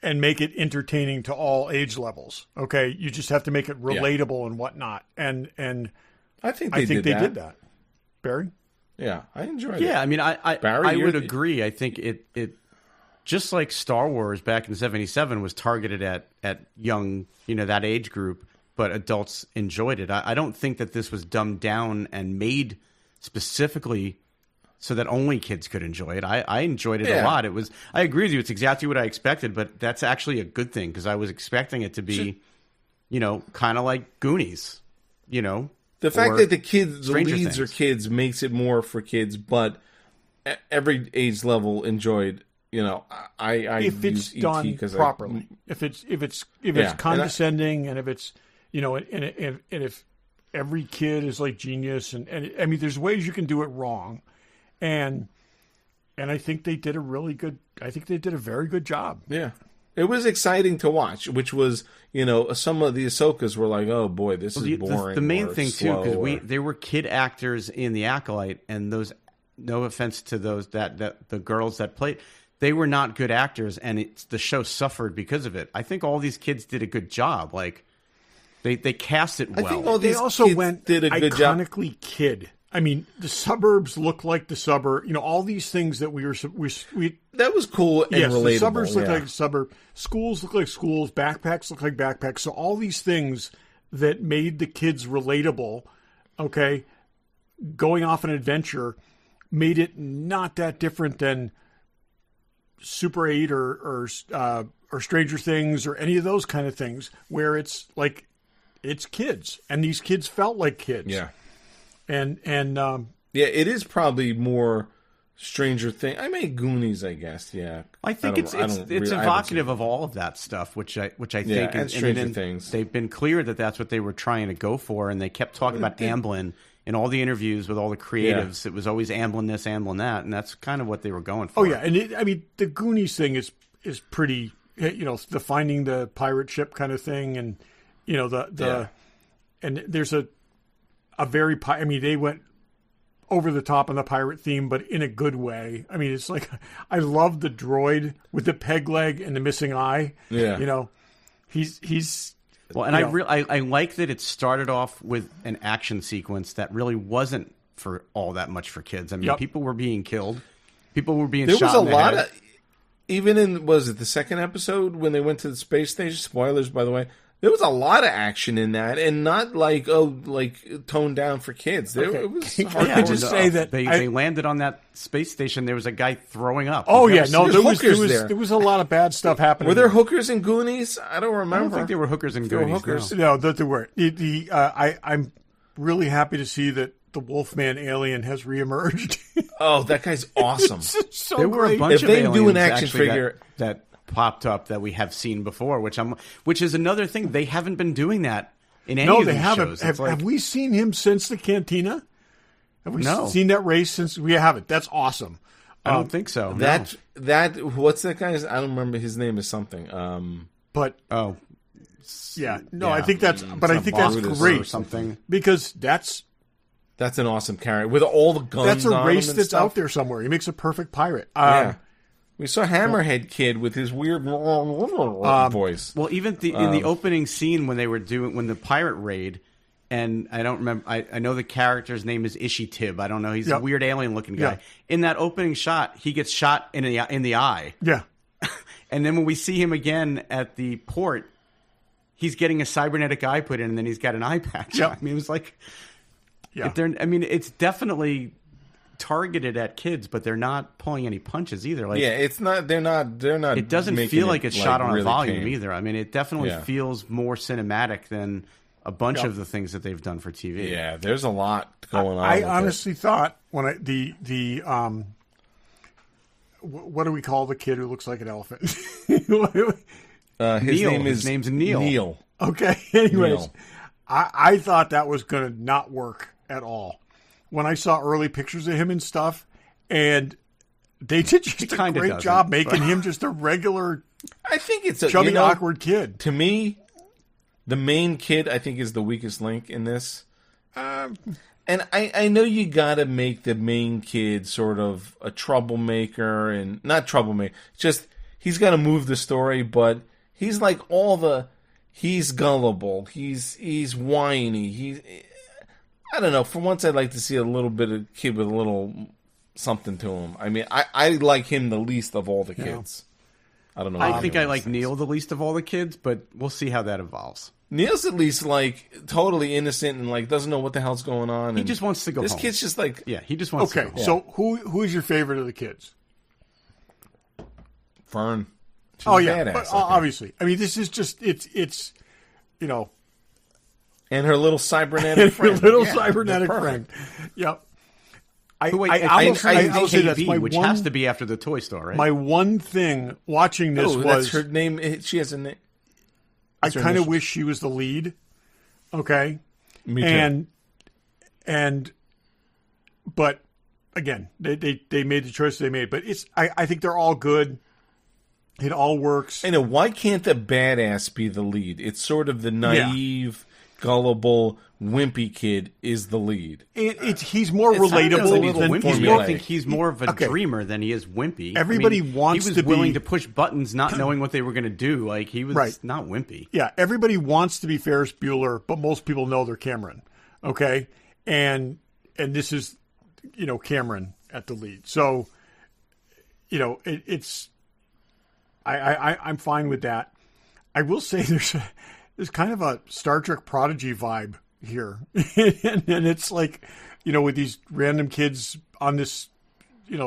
and make it entertaining to all age levels. Okay, you just have to make it relatable and whatnot. And I think I think they that. did that. Barry? Yeah, I enjoyed it. Yeah, I mean, I Barry, would you're the- agree. I think it just like Star Wars back in '77 was targeted at young, that age group, but adults enjoyed it. I don't think that this was dumbed down and made specifically so that only kids could enjoy it. I enjoyed it a lot. I agree with you. It's exactly what I expected, but that's actually a good thing because I was expecting it to be, kind of like Goonies, The fact that the Stranger leads are Things. kids makes it more for kids, but every age level enjoyed. I If it's use ET done 'cause properly, if it's Yeah, condescending, and if it's and if every kid is like genius, and I mean, there's ways you can do it wrong, and I think they did a really good. I think they did a very good job. Yeah. It was exciting to watch, which was, some of the Ahsokas were like, oh boy, this is boring. The main or thing too, slow because or- they were kid actors in The Acolyte, and those, no offense to those that the girls that played, they were not good actors, and the show suffered because of it. I think all these kids did a good job. Like they cast it well. I think all They these also kids went did a good job. iconically kid. I mean, the suburbs look like the suburb. All these things that we That was cool and yes, relatable. the suburbs look yeah. like a suburb. Schools look like schools. Backpacks look like backpacks. So all these things that made the kids relatable, okay, going off an adventure, made it not that different than Super 8 or Stranger Things or any of those kind of things, where it's like it's kids, and these kids felt like kids. Yeah. And Yeah, it is probably more Stranger Things. I mean, Goonies, I guess. Yeah, I think it's I haven't evocative seen of all of that stuff, which I think and Stranger Things. They've been clear that that's what they were trying to go for, and they kept talking about Amblin in all the interviews with all the creatives. It was always Amblin this, Amblin that, and that's kind of what they were going for. oh yeah, and I mean the Goonies thing is pretty, the finding the pirate ship kind of thing, and and there's a very I mean they went over the top on the pirate theme, but in a good way. I mean, it's like I love the droid with the peg leg and the missing eye. Yeah. He's Well, and I like that it started off with an action sequence that really wasn't for all that much for kids. I mean, Yep. people were being killed, people were being There shot was a in the lot head. of, even in, was it the second episode when they went to the space station? Spoilers, by the way. There was a lot of action in that, and not like toned down for kids. It was Can I hardcore just stuff. say that They landed on that space station. There was a guy throwing up. oh You've yeah, never no, seen there it. was hookers there. there was a lot of bad stuff happening. Were there hookers in Goonies? I don't I remember. don't think there were hookers and There were Goonies. hookers. no. No, that there were. I'm really happy to see that the Wolfman alien has reemerged. Oh, that guy's awesome. It's so There were a great. bunch If of they do aliens an action actually figure- that popped up that we have seen before, which is another thing. They haven't been doing that in any No, of they these haven't. shows. Have we seen him since the cantina? Have we No. seen that race since? We haven't. That's awesome. I don't think so. no. That what's that guy's? I don't remember. His name is something. But Oh, Yeah, no, I think that's Brutus great or something. because that's That's an awesome character with all the guns. That's a on race him and that's stuff. out there somewhere. He makes a perfect pirate. Yeah. We saw Hammerhead Kid with his weird voice. Well, even in the opening scene when the pirate raid, and I don't remember. I know the character's name is Ishitib. I don't know. He's a weird alien looking guy. Yeah. In that opening shot, he gets shot in the eye. Yeah. And then when we see him again at the port, he's getting a cybernetic eye put in, and then he's got an eye patch. Yeah. I mean, it was like, Yeah. it's definitely targeted at kids, but they're not pulling any punches either. Like, Yeah, it's not. They're not. it doesn't making feel like it's shot on really a volume tame. either. I mean, it definitely Yeah. feels more cinematic than a bunch of the things that they've done for TV. Yeah, there's a lot going on. I with honestly thought when what do we call the kid who looks like an elephant? His Neil. name is His name's Neil. Neil. Okay. Anyways, Neil. I thought that was going to not work at all. When I saw early pictures of him and stuff, and they did just a kinda great doesn't, job making but- him just a regular I think it's a chubby, awkward kid. To me, the main kid I think is the weakest link in this. And I know you got to make the main kid sort of a troublemaker, and not troublemaker. Just he's got to move the story, but he's like he's gullible. He's whiny. I don't know. For once, I'd like to see a little bit of kid with a little something to him. I mean, I like him the least of all the kids. I don't know. I think I like Neil the least of all the kids, but we'll see how that evolves. Neil's at least like totally innocent and like doesn't know what the hell's going on. He and just wants to go This home. kid's just like Yeah, he just wants to Okay, go home. so who is your favorite of the kids? Fern. She's Oh yeah, badass, but, I think. obviously. I mean, this is just it's And her little cybernetic friend. little Yeah, cybernetic they're friend. perfect. Yep. I Wait, will say that's KB, my which one, has to be after the toy store, right? my one thing watching this Oh, was that's her name. She has a name. I her kind of initials. wish she was the lead. Okay. Me too. And but again, they made the choice they made. But I think they're all good. It all works. I know. Why can't the badass be the lead? It's sort of the naive, gullible, wimpy kid is the lead. He's more It's not relatable that he's than wimpy. formulaic. I think he's more of a dreamer than he is wimpy. Everybody I mean, wants he was to be- willing to push buttons, not knowing what they were going to do. Like he was Right. not wimpy. Yeah, everybody wants to be Ferris Bueller, but most people know they're Cameron. Okay, and this is Cameron at the lead. So it's I'm fine with that. I will say there's kind of a Star Trek Prodigy vibe here, and it's like with these random kids on this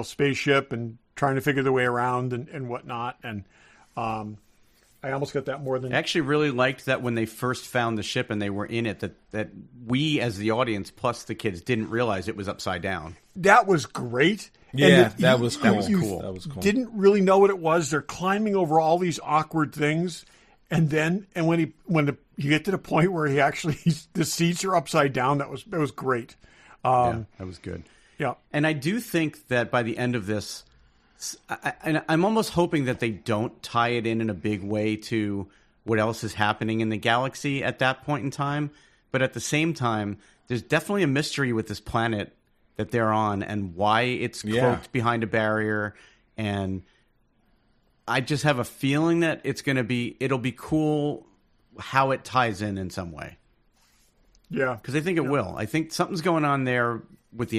spaceship and trying to figure their way around and whatnot, and I almost got that more than I actually really liked that when they first found the ship and they were in it, that we as the audience plus the kids didn't realize it was upside down. that was great. Yeah, And that was cool. you That was cool. Didn't really know what it was. They're climbing over all these awkward things, and when you get to the point where the seats are upside down, that was great. Yeah, that was good. Yeah, And I do think that by the end of this, and I'm almost hoping that they don't tie it in a big way to what else is happening in the galaxy at that point in time. But at the same time, there's definitely a mystery with this planet that they're on and why it's cloaked behind a barrier. And I just have a feeling that it'll be cool how it ties in some way. yeah. Because I think it will. I think something's going on there with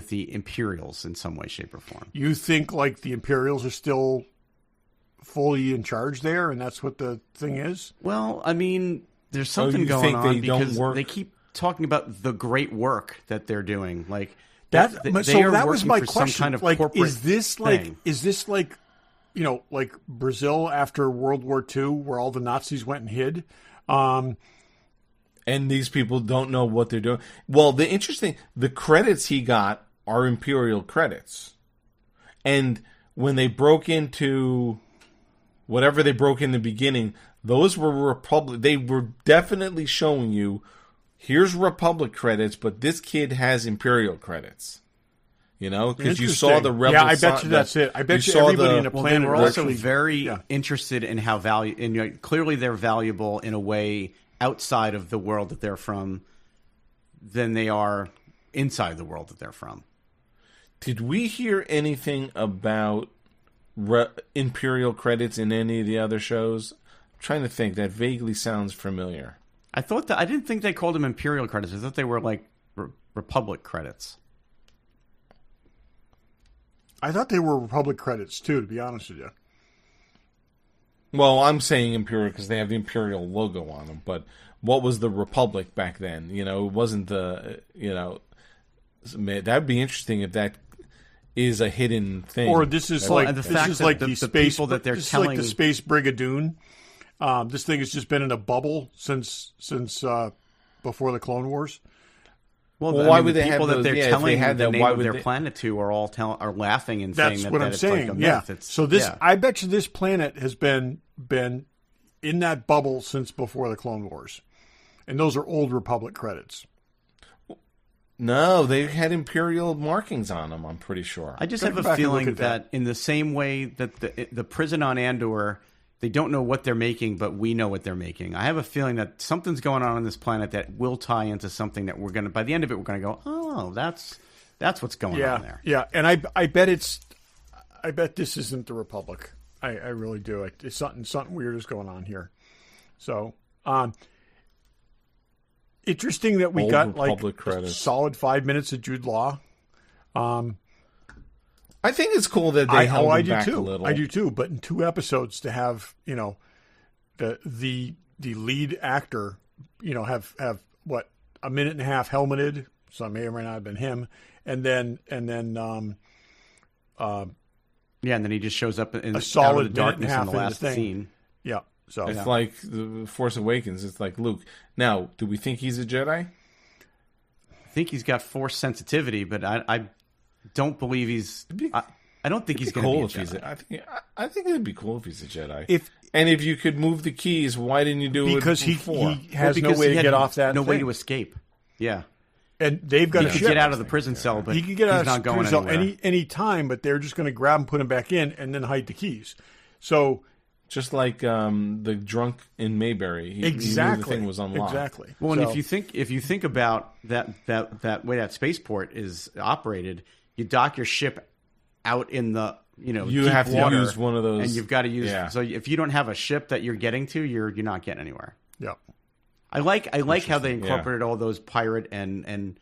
the Imperials in some way, shape, or form. You think like the Imperials are still fully in charge there, and that's what the thing is? Well, I mean, there's something you going think on they don't because work? they keep talking about the great work that they're doing. Like That they so are that was working my for question. Some kind of like, corporate is this thing. like like Brazil after World War II, where all the Nazis went and hid? And these people don't know what they're doing. Well, the credits he got are Imperial credits. And when they broke into whatever they broke in the beginning, those were Republic. They were definitely showing you, here's Republic credits, but this kid has Imperial credits. You know, because you saw the rebel. Yeah, I bet you that's it. I bet you everybody in the Well, planet they were are also actually very interested in how and clearly they're valuable in a way outside of the world that they're from than they are inside the world that they're from. Did we hear anything about Imperial credits in any of the other shows? I'm trying to think. That vaguely sounds familiar. I didn't think they called them Imperial credits. I thought they were like Republic credits. I thought they were Republic credits too, to be honest with you. Well, I'm saying Imperial because they have the Imperial logo on them. But what was the Republic back then? You know, it wasn't the, you know, that'd be interesting if that is a hidden thing. Or this is like the fact this is that like the space people that they're this telling, is like the Space Brigadoon. This thing has just been in a bubble since before the Clone Wars. Well, why would the they people have that they're those, telling if they had the that, name why of would their they... planet to are laughing and That's saying what that I'm it's saying. like a Yeah. myth. So this, I bet you, this planet has been in that bubble since before the Clone Wars, and those are old Republic credits. No, they had Imperial markings on them, I'm pretty sure. I just Gotta have go a back and look feeling at that. in the same way that the prison on Andor, they don't know what they're making, but we know what they're making. I have a feeling that something's going on this planet that will tie into something that we're going to, by the end of it, we're going to go, oh, that's what's going on there. Yeah, and I bet this isn't the Republic. I really do. It's something weird is going on here. So, interesting that we Old got Republic like credits. a solid 5 minutes of Jude Law. I think it's cool that they held him back a little. I do too. But in 2 episodes to have, you know, the lead actor, you know, have what, a minute and a half helmeted, so it may or may not have been him, and then Yeah, and then he just shows up in a solid out of the minute and a darkness half in the into last the thing. scene. Yeah. So It's like the Force Awakens. It's like Luke. Now, do we think he's a Jedi? I think he's got Force sensitivity, but I don't believe he's. I don't think he's going to be cool a if he's. Jedi. I think it'd be cool if he's a Jedi. If you could move the keys, why didn't you do because it before? he has no because way he to had get off that no way thing. to escape. Yeah, And they've got he a could ship. get out of the prison cell, but He could get out he's of not the going prison cell anywhere. any time, but they're just going to grab him, put him back in, and then hide the keys. So Just like the drunk in Mayberry, he knew the thing was unlocked. Exactly. Well, and So- if you think about that way that spaceport is operated, you dock your ship out in the You deep have to water, use one of those, and you've got to use. Yeah. So if you don't have a ship that you're getting to, you're not getting anywhere. yeah. I like how they incorporated all those pirate and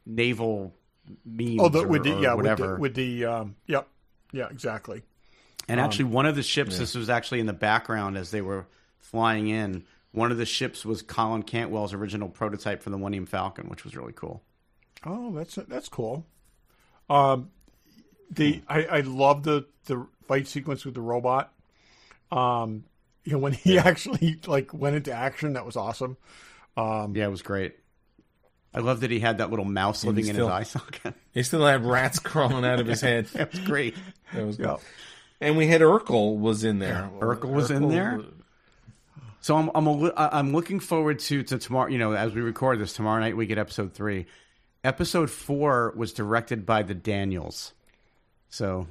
naval means or whatever. Yeah, exactly. And actually, one of the ships, this was actually in the background as they were flying in. One of the ships was Colin Cantwell's original prototype for the Millennium Falcon, which was really cool. Oh, that's cool. I love the fight sequence with the robot. When he actually went into action, that was awesome. Yeah, it was great. I love that he had that little mouse living in his eye socket. He still had rats crawling out of his head. That was great. That was good. And we had Urkel was in there. Urkel was in there. So I'm looking forward to tomorrow. You know, as we record this tomorrow night, we get episode 3. Episode 4 was directed by the Daniels. So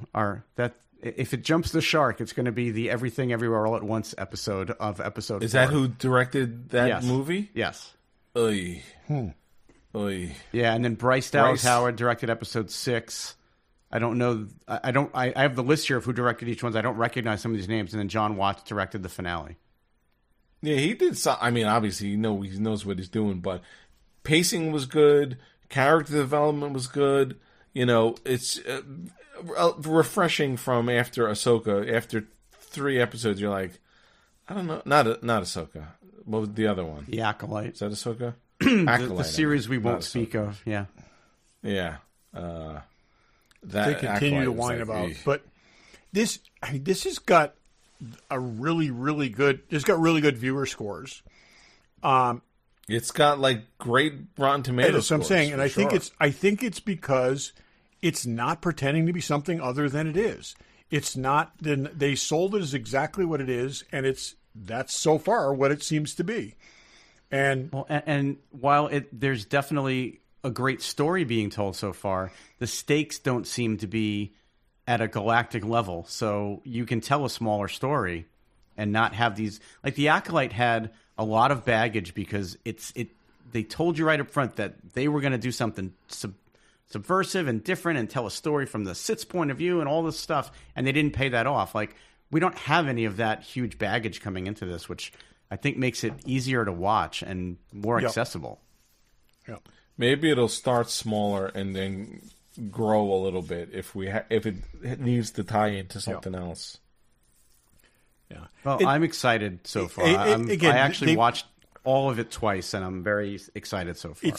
if it jumps the shark, it's going to be the Everything Everywhere All at Once episode of episode 4. Is that who directed that movie? Yes. Oy. Oy. Yeah, and then Bryce Dallas Howard directed episode 6. I don't know. I have the list here of who directed each one. I don't recognize some of these names. And then John Watts directed the finale. Yeah, he did. I mean, obviously, he knows what he's doing, but pacing was good. Character development was good. You know, it's refreshing from after Ahsoka. After 3 episodes, you're like, I don't know. Not Ahsoka. What was the other one? The Acolyte. Is that Ahsoka? The series we won't speak of. Yeah. Yeah. They continue to whine about. But this has got a really, really good. It's got really good viewer scores. It's got great Rotten Tomatoes. That's what I'm saying, and I sure. think it's because it's not pretending to be something other than it is. It's not. Then they sold it as exactly what it is, and that's so far what it seems to be. And while there's definitely a great story being told so far, the stakes don't seem to be at a galactic level. So you can tell a smaller story and not have these, like the Acolyte had a lot of baggage because they told you right up front that they were going to do something subversive and different and tell a story from the Sith's point of view and all this stuff, and they didn't pay that off. Like, we don't have any of that huge baggage coming into this, which I think makes it easier to watch and more accessible. Yeah. Maybe it'll start smaller and then grow a little bit if it needs to tie into something else. Yeah. Well, I'm excited so far. I actually watched all of it twice, and I'm very excited so far.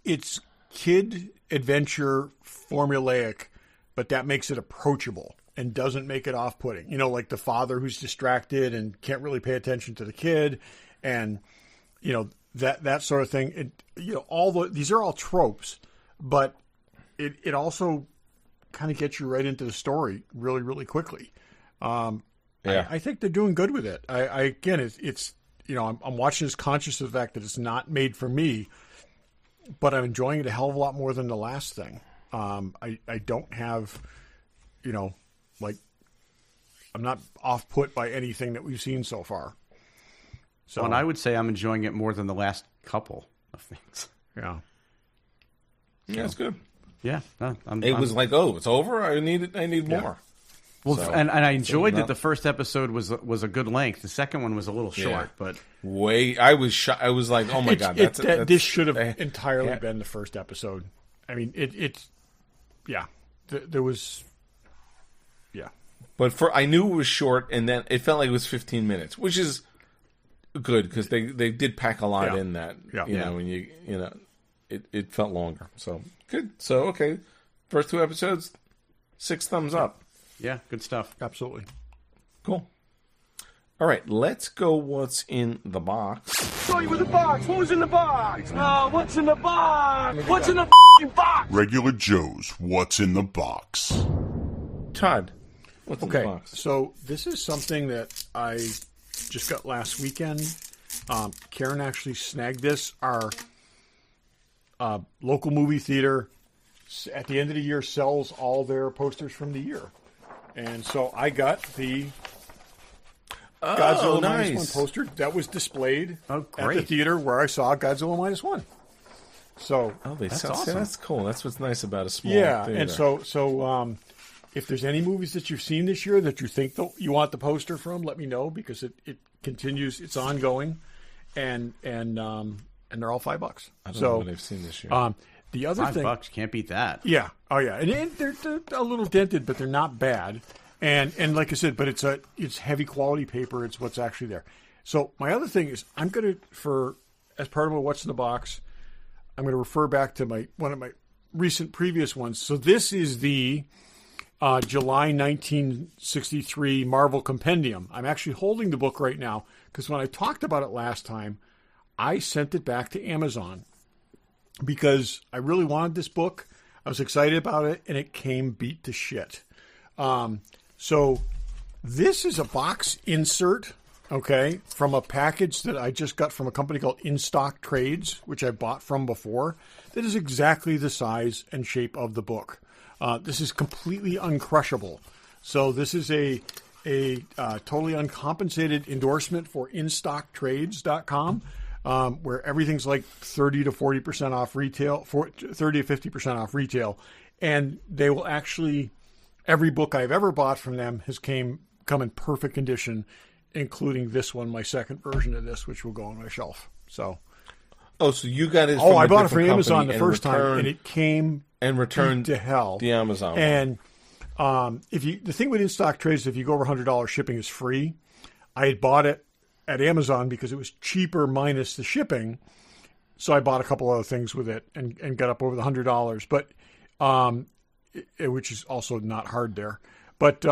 It's kid adventure formulaic, but that makes it approachable and doesn't make it off-putting. You know, like the father who's distracted and can't really pay attention to the kid, and you know that sort of thing. These are all tropes, but it also kind of gets you right into the story really, really quickly. I think they're doing good with it. It's I'm watching this conscious of the fact that it's not made for me, but I'm enjoying it a hell of a lot more than the last thing. I don't have, I'm not off put by anything that we've seen so far. So, and I would say I'm enjoying it more than the last couple of things. Yeah. Yeah, it's good. Yeah. It was like, oh, it's over? I need more. Well, and I enjoyed that the first episode was a good length. The second one was a little short, but I was I was like, oh my god, this should have entirely been the first episode. I mean, there was, But I knew it was short, and then it felt like it was 15 minutes, which is good because they did pack a lot in that. When it felt longer, so good. So okay, first 2 episodes, 6 thumbs up. Yeah, good stuff. Absolutely. Cool. All right, let's go what's in the box. Show you with the box. Who's in the box? What's in the box? What's in the box? Regular Joe's What's in the Box. Todd, what's in the box? So this is something that I just got last weekend. Karen actually snagged this. Our local movie theater, at the end of the year, sells all their posters from the year. And so I got the Godzilla -1 poster that was displayed at the theater where I saw Godzilla -1. So that's awesome. That's cool. That's what's nice about a small theater. And so if there's any movies that you've seen this year that you think you want the poster from, let me know because it continues. It's ongoing, and they're all $5. I don't know what I've seen this year. The other thing, $5 can't beat that. Yeah. Oh, yeah. And they're a little dented, but they're not bad. And like I said, but it's heavy quality paper. It's what's actually there. So my other thing is, I'm going to as part of my what's in the box, I'm going to refer back to one of my recent previous ones. So this is the July 1963 Marvel Compendium. I'm actually holding the book right now because when I talked about it last time, I sent it back to Amazon. Because I really wanted this book. I was excited about it, and it came beat to shit. So this is a box insert, from a package that I just got from a company called In Stock Trades, which I bought from before, that is exactly the size and shape of the book. This is completely uncrushable. So this is a totally uncompensated endorsement for InStockTrades.com. Where everything's like 30 to 40% off retail, 30 to 50% off retail. And they will actually, every book I've ever bought from them has come in perfect condition, including this one, my second version of this, which will go on my shelf. So, so you got it? I bought it from Amazon the first time, and it came and returned to hell. The Amazon and the thing with In Stock Trades, if you go over $100, shipping is free. I had bought it at Amazon because it was cheaper minus the shipping. So I bought a couple other things with it and got up over the $100, but which is also not hard there. But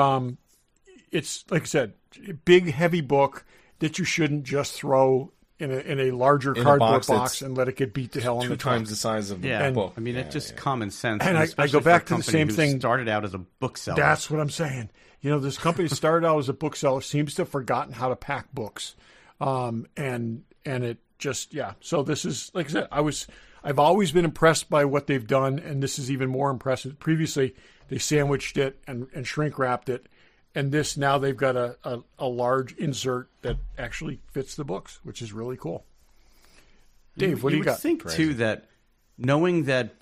it's, like I said, a big, heavy book that you shouldn't just throw in a larger cardboard box and let it get beat to hell in the truck. 2 times the size of the book. I mean, it's just common sense. And I go back to the same thing. Started out as a bookseller. That's what I'm saying. This company started out as a bookseller, seems to have forgotten how to pack books. And it just, So this is, like I said, I was I've always been impressed by what they've done, and this is even more impressive. Previously, they sandwiched it and shrink wrapped it, and this now they've got a large insert that actually fits the books, which is really cool. Dave, what do you got? I think too that knowing that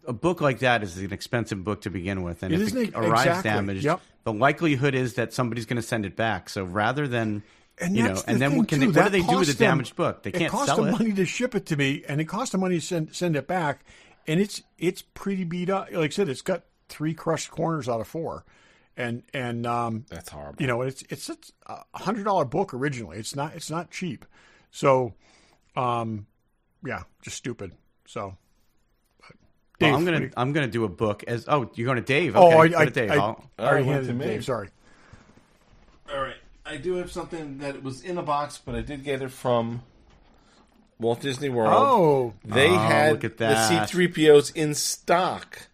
a book like that is an expensive book to begin with, and if it arrives damaged, the likelihood is that somebody's going to send it back. So rather than and and then what do they do with a damaged book? They can't sell it. It cost them money to ship it to me, and it cost them money to send it back, and it's pretty beat up. Like I said, it's got 3 crushed corners out of 4, and that's horrible. It's a $100 book originally. It's not cheap, so just stupid. So. Dave, I'm gonna do a book as you're going to Dave. Okay, I Dave. I already handed it to Dave. Sorry. All right, I do have something that was in a box, but I did get it from Walt Disney World. Oh, they had look at the that. C-3POs in stock.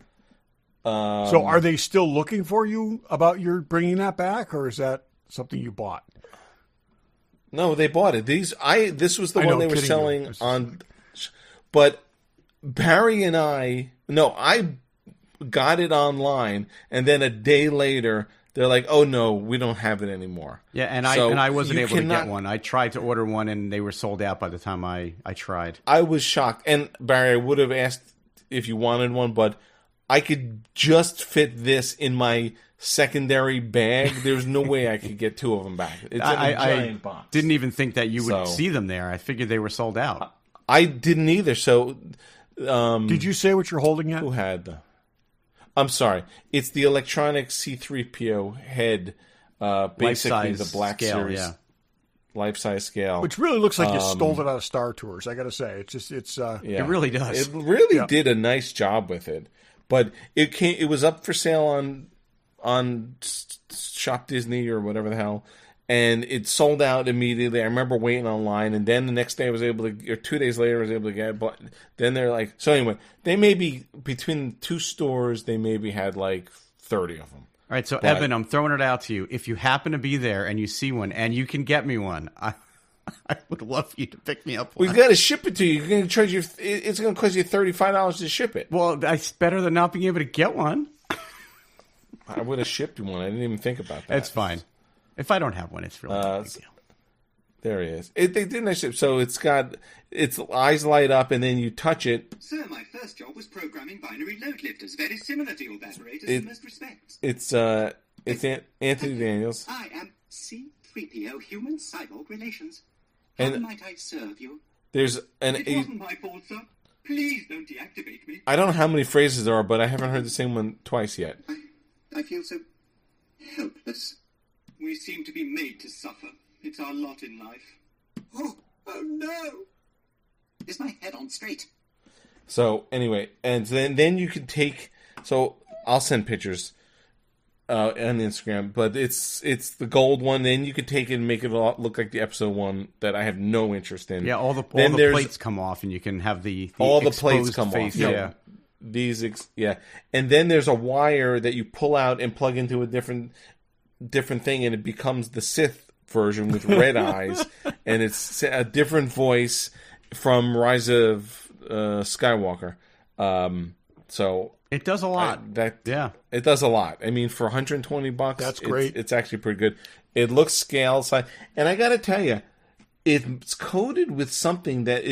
So are they still looking for you about your bringing that back, or is that something you bought? No, they bought it. This was the one they were selling on, but Barry and I got it online, and then a day later they're like, "Oh no, we don't have it anymore." Yeah, and I wasn't able to get one. I tried to order one, and they were sold out by the time I tried. I was shocked, and Barry, I would have asked if you wanted one, but I could just fit this in my secondary bag. There's no way I could get 2 of them back. It's in a giant box. Didn't even think that you would see them there. I figured they were sold out. I didn't either. So, did you say what you're holding yet? Who had the? I'm sorry. It's the electronic C-3PO head, basically the Black scale, Series life-size scale, which really looks like you stole it out of Star Tours. I got to say, it really does. It really did a nice job with it. But it was up for sale on Shop Disney or whatever the hell, and it sold out immediately. I remember waiting online, and then the next day I was able to, or 2 days later I was able to get it. But then they're like, so anyway, they maybe between 2 stores they maybe had like 30 of them. All right, so Evan, I'm throwing it out to you. If you happen to be there and you see one, and you can get me one, I would love for you to pick me up one. We've got to ship it to you. You're going to charge you. It's going to cost you $35 to ship it. Well, that's better than not being able to get one. I would have shipped you one. I didn't even think about that. It's fine. If I don't have one, it's really not a big deal. There he is. They didn't ship. So it's got its eyes light up, and then you touch it. Sir, my first job was programming binary load lifters, very similar to your evaporators in most respects. It's Anthony Daniels. I am C-3PO human cyborg relations. How might I serve you? There's It wasn't my fault, sir. Please don't deactivate me. I don't know how many phrases there are, but I haven't heard the same one twice yet. I feel so helpless. We seem to be made to suffer. It's our lot in life. Oh no! Is my head on straight? So anyway, and then you can take. So I'll send pictures on Instagram, but it's the gold one. Then you could take it and make it look like the episode 1 that I have no interest in. Yeah, all the plates come off, and you can have the all the plates come face. off. Yeah. And then there's a wire that you pull out and plug into a different thing, and it becomes the Sith version with red eyes, and it's a different voice from Rise of Skywalker. So it does a lot. It does a lot. I mean, for $120, that's great. It's actually pretty good. It looks scale size, and I got to tell you, it's coated with something that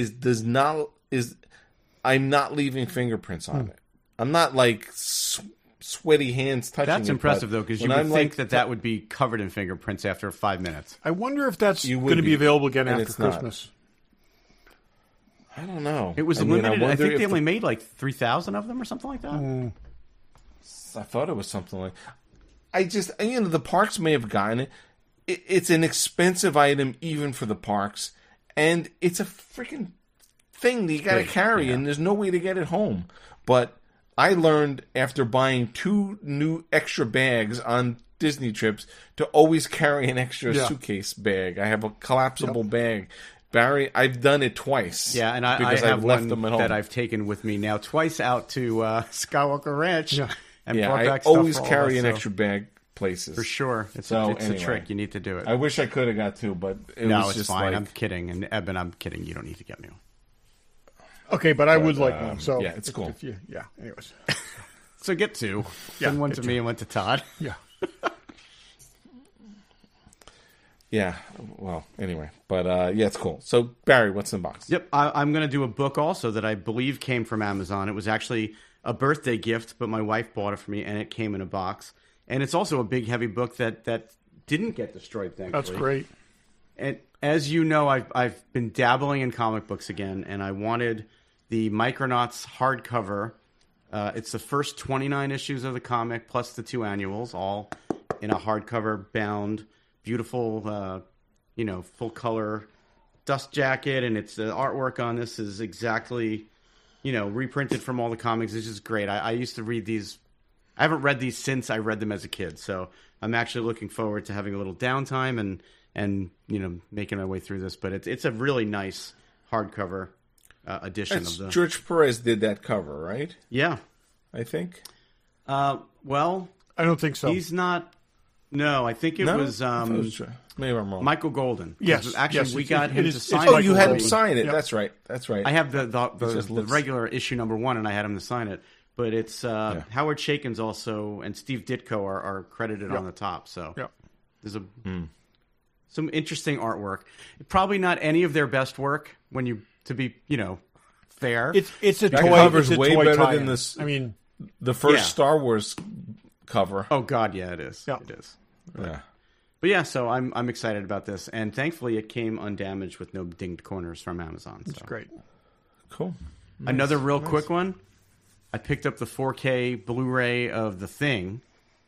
I'm not leaving fingerprints on it. I'm not like sweaty hands touching it. That's impressive, though, because you would think that would be covered in fingerprints after 5 minutes. I wonder if that's going to be available again after Christmas. I don't know. It was limited. I think they only made like 3,000 of them or something like that. I thought it was something like. The parks may have gotten it. It's an expensive item even for the parks, and it's a freaking thing that you got to carry, and there's no way to get it home. But I learned after buying 2 new extra bags on Disney trips to always carry an extra suitcase bag. I have a collapsible bag. Barry, I've done it twice. Yeah, and I have left them at home that I've taken with me now twice out to Skywalker Ranch. Yeah, and brought back I always stuff carry an extra bag places. For sure. It's a trick. You need to do it. I wish I could have got 2, but it's just fine. like... I'm kidding. And Eben, I'm kidding. You don't need to get me one. Okay, but I would like one. So yeah, it's cool. Anyways. So get two. Send one to me and one to Todd. Yeah. Yeah. Well, anyway, but yeah, it's cool. So Barry, what's in the box? Yep, I'm going to do a book also that I believe came from Amazon. It was actually a birthday gift, but my wife bought it for me, and it came in a box. And it's also a big, heavy book that didn't get destroyed, thankfully. That's great. And as you know, I've been dabbling in comic books again, and I wanted the Micronauts hardcover. It's the first 29 issues of the comic, plus the 2 annuals, all in a hardcover bound, beautiful, full color dust jacket, and it's the artwork on this is exactly, reprinted from all the comics. It's just great. I used to read these. I haven't read these since I read them as a kid, so I'm actually looking forward to having a little downtime and making my way through this. But it's a really nice hardcover edition of the. George Perez did that cover, right? Yeah, I think. Well, I don't think so. He's not. No, I think it was. Maybe I'm wrong. Michael Golden. Yes, actually, we got him to sign. Oh, you had him sign it. Yep. That's right. I have the regular issue number 1, and I had him to sign it. But it's Howard Chaykin's also, and Steve Ditko are credited on the top. So there's some interesting artwork. Probably not any of their best work. To be fair, it's a that toy. Cover's it's a way toy better tie-in. than this. I mean, the first Star Wars cover. Oh God, yeah, it is. Yeah. It is. Yeah. But yeah, so I'm excited about this, and thankfully it came undamaged with no dinged corners from Amazon. That's great. Cool. Another quick one. I picked up the 4K Blu-ray of The Thing,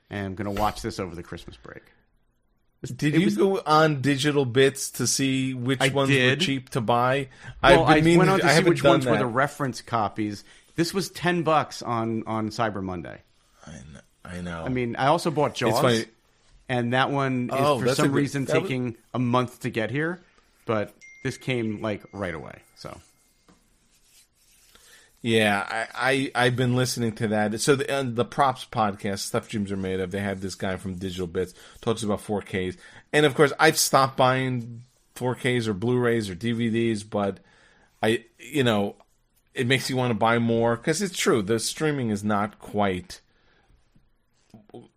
and I'm going to watch this over the Christmas break. Did you go on Digital Bits to see which ones were cheap to buy? Well, I went on to see which ones were the reference copies. This was $10 on Cyber Monday. I know. I mean, I also bought Jaws, and that one is for some reason taking a month to get here, but this came right away. So. Yeah, I've been listening to that. So the Props podcast, Stuff Dreams Are Made Of, they have this guy from Digital Bits, talks about 4Ks. And, of course, I've stopped buying 4Ks or Blu-rays or DVDs, but, it makes you want to buy more. Because it's true, the streaming is not quite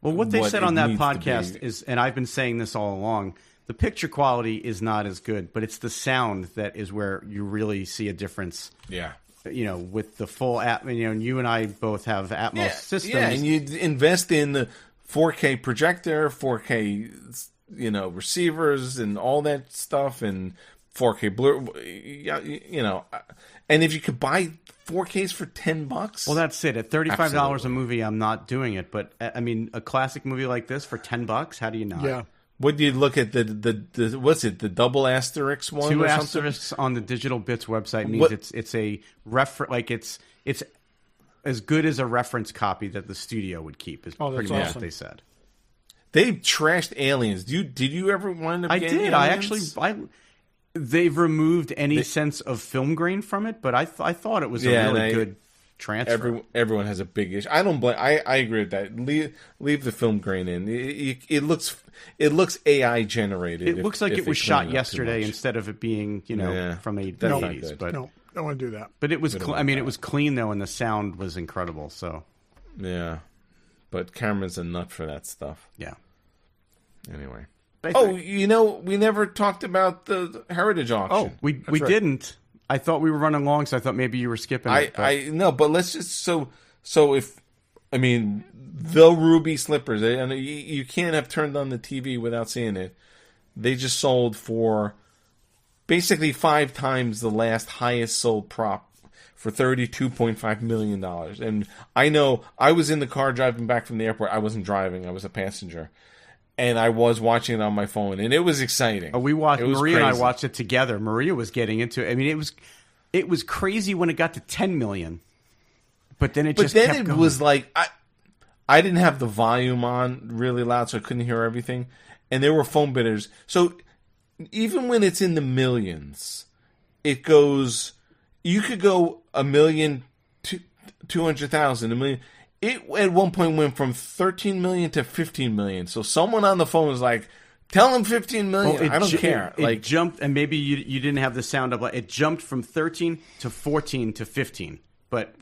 well, what they said on that podcast is, and I've been saying this all along, the picture quality is not as good, but it's the sound that is where you really see a difference. Yeah. With the full app, and you and I both have Atmos systems. Yeah, and you invest in the 4K projector, 4K, receivers, and all that stuff, and 4K blur. And if you could buy 4Ks for $10, well, that's it. At $35 a movie, I'm not doing it. But I mean, a classic movie like this for $10, how do you not? Yeah. What do you look at the what's it, the double asterisk one? 2 or asterisks something? On the Digital Bits website means it's a it's as good as a reference copy that the studio would keep. Is pretty much what they said. They trashed Aliens. Did you ever wind up getting did. Aliens? They've removed any sense of film grain from it, but I thought it was a really good transfer. Everyone has a big issue. I don't blame. I agree with that. Leave the film grain in. It looks AI generated. It looks like it was shot yesterday instead of it being from the 80s. But no, don't want to do that. But it was. It was clean though, and the sound was incredible. So yeah, but Cameron's a nut for that stuff. Yeah. Anyway. We never talked about the Heritage auction. Oh, we didn't. I thought we were running long, so I thought maybe you were skipping it. But let's just so if the ruby slippers, and you can't have turned on the TV without seeing it. They just sold for basically 5 times the last highest sold prop for $32.5 million. And I know I was in the car driving back from the airport. I wasn't driving. I was a passenger. And I was watching it on my phone, and it was exciting. Oh, Maria and I watched it together. Maria was getting into it. I mean, it was crazy when it got to 10 million, but then it kept going. Was like I didn't have the volume on really loud, so I couldn't hear everything, and there were phone bidders. So even when it's in the millions, it goes. You could go 1,200,000, 200,000, 1 million. It at one point went from 13 million to 15 million. So someone on the phone was like, Tell him 15 million. Well, I don't care. It jumped, and maybe you didn't have the sound up. It jumped from 13 to 14 to 15. But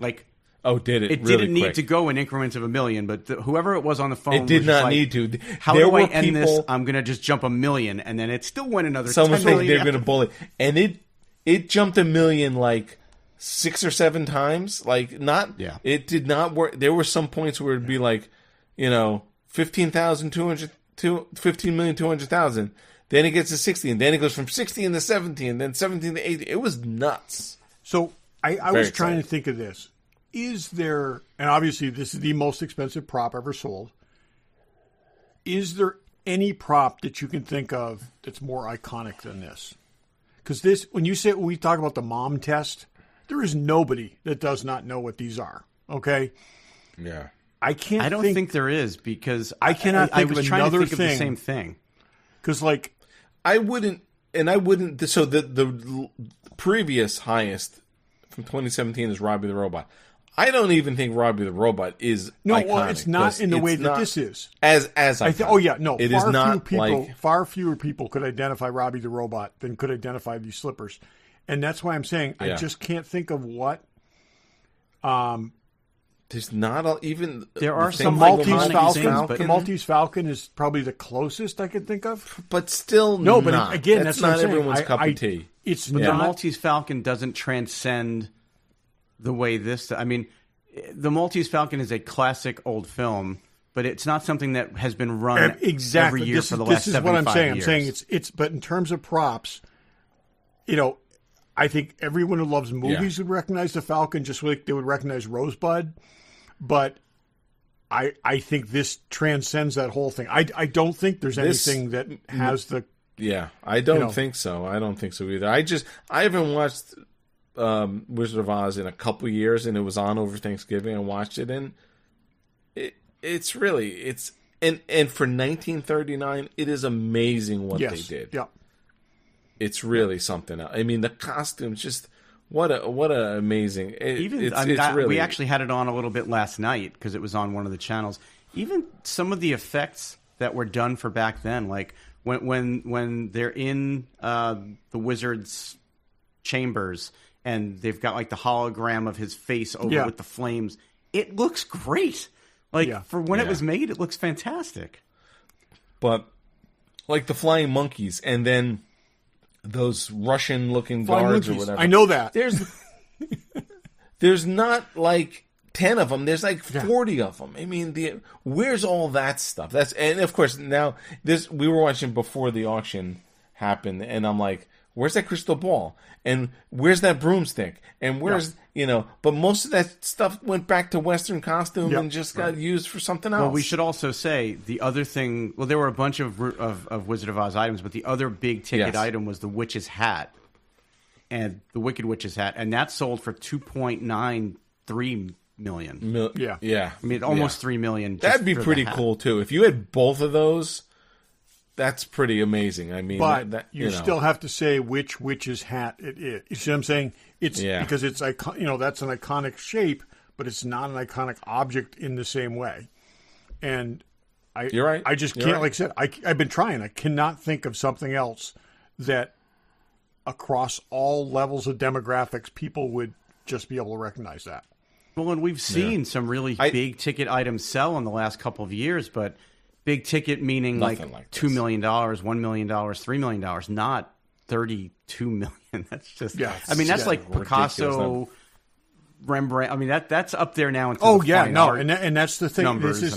oh, did it? It really didn't need quick. to go in increments of $1 million. But whoever it was on the phone, It did was not just need to. How There do I were end this? people- I'm going to just jump $1 million, and then it still went another. Someone 10 think million. they're going to bully, and it jumped $1 million 6 or 7 times. Yeah. It did not work. There were some points where it'd be 15,200,000. Then it gets to 60, and then it goes from 60 to 70, and then 17 to 80. It was nuts. So I was trying exciting. to think of this. Is there, and obviously this is the most expensive prop ever sold, is there any prop that you can think of that's more iconic than this? Because when we talk about the mom test, there is nobody that does not know what these are, okay? Yeah. I don't think there is, because I cannot I think was of trying another to think of the thing. same thing. Because, I wouldn't. So the previous highest from 2017 is Robbie the Robot. I don't even think Robbie the Robot is iconic. well, it's not in the way that this is. As iconic. Oh yeah, no. It is not far fewer people could identify Robbie the Robot than could identify these slippers, and that's why I'm saying I just can't think of what. There's not even. There are the some thing Maltese like Falcon. Falcon. The Maltese Falcon is probably the closest I could think of. but still No, but not. again, that's that's what not I'm saying. everyone's cup of tea. It's But not. the Maltese Falcon doesn't transcend the way this. I mean, the Maltese Falcon is a classic old film, but it's not something that has been run exactly every year for the last This is what I'm 75 saying. years. I'm saying it's. But in terms of props, I think everyone who loves movies would recognize the Falcon just like they would recognize Rosebud. But I think this transcends that whole thing. I don't think there's anything that has the. Yeah, I don't think so. I don't think so either. I haven't watched Wizard of Oz in a couple years, and it was on over Thanksgiving. I watched it, and it's for 1939, it is amazing what they did. Yeah. It's really something else. I mean, the costumes, just what a amazing. We actually had it on a little bit last night because it was on one of the channels. Even some of the effects that were done for back then, like when they're in the wizard's chambers and they've got like the hologram of his face over with the flames, it looks great. For when it was made, it looks fantastic. But like the flying monkeys, and then those Russian-looking guards or whatever. I know that. There's not like 10 of them. There's like 40 of them. I mean, where's all that stuff? And of course now we were watching before the auction happened, and I'm like, where's that crystal ball? And where's that broomstick? And where's But most of that stuff went back to Western costume and just got used for something else. Well, we should also say the other thing. Well, there were a bunch of Wizard of Oz items, but the other big ticket item was the witch's hat, and the Wicked Witch's hat, and that sold for $2.93 million. Yeah. I mean, almost $3 million. That'd be pretty cool too if you had both of those. That's pretty amazing. I mean, but you still have to say which witch's hat it is. You see what I'm saying? It's because it's that's an iconic shape, but it's not an iconic object in the same way. And you're right. I just can't. Like I said, I've been trying. I cannot think of something else that across all levels of demographics, people would just be able to recognize that. Well, and we've seen some really big ticket items sell in the last couple of years, but big ticket meaning like $2 million, $1 million, $3 million, not $32 million. That's just, I mean, that's like Picasso, Rembrandt. I mean, that's up there now. And that's the thing. Numbers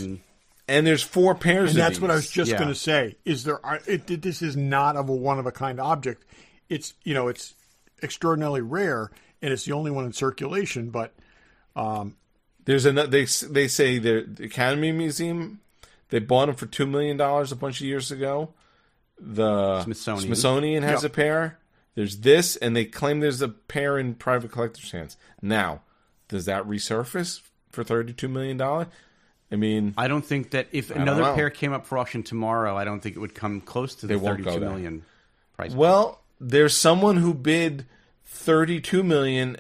and there's 4 pairs. And of that's these. what I was just going to say. This is not of a one of a kind object. It's it's extraordinarily rare, and it's the only one in circulation. But there's another. They say the Academy Museum. They bought them for $2 million a bunch of years ago. The Smithsonian has a pair. There's this, and they claim there's a pair in private collectors' hands. Now, does that resurface for $32 million? I mean, I don't think that if another pair came up for auction tomorrow, I don't think it would come close to the $32 million price. Well, there's someone who bid $32 million.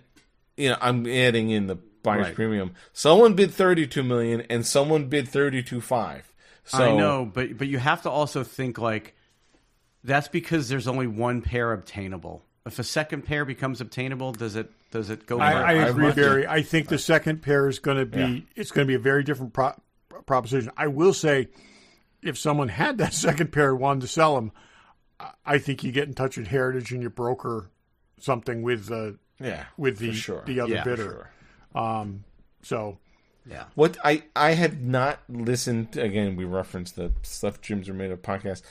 I'm adding in the buyer's premium. Someone bid $32 million, and someone bid $32.5. So, I know, but you have to also think like That's because there's only one pair obtainable. If a second pair becomes obtainable, does it go? I agree, I've Barry. I think the second pair is going to be it's going to be a very different proposition. I will say, if someone had that second pair and wanted to sell them, I think you get in touch with Heritage and you broker something with the other bidder. So. Yeah. What I had not listened to, again, we referenced the Stuff Dreams Are Made Of podcast.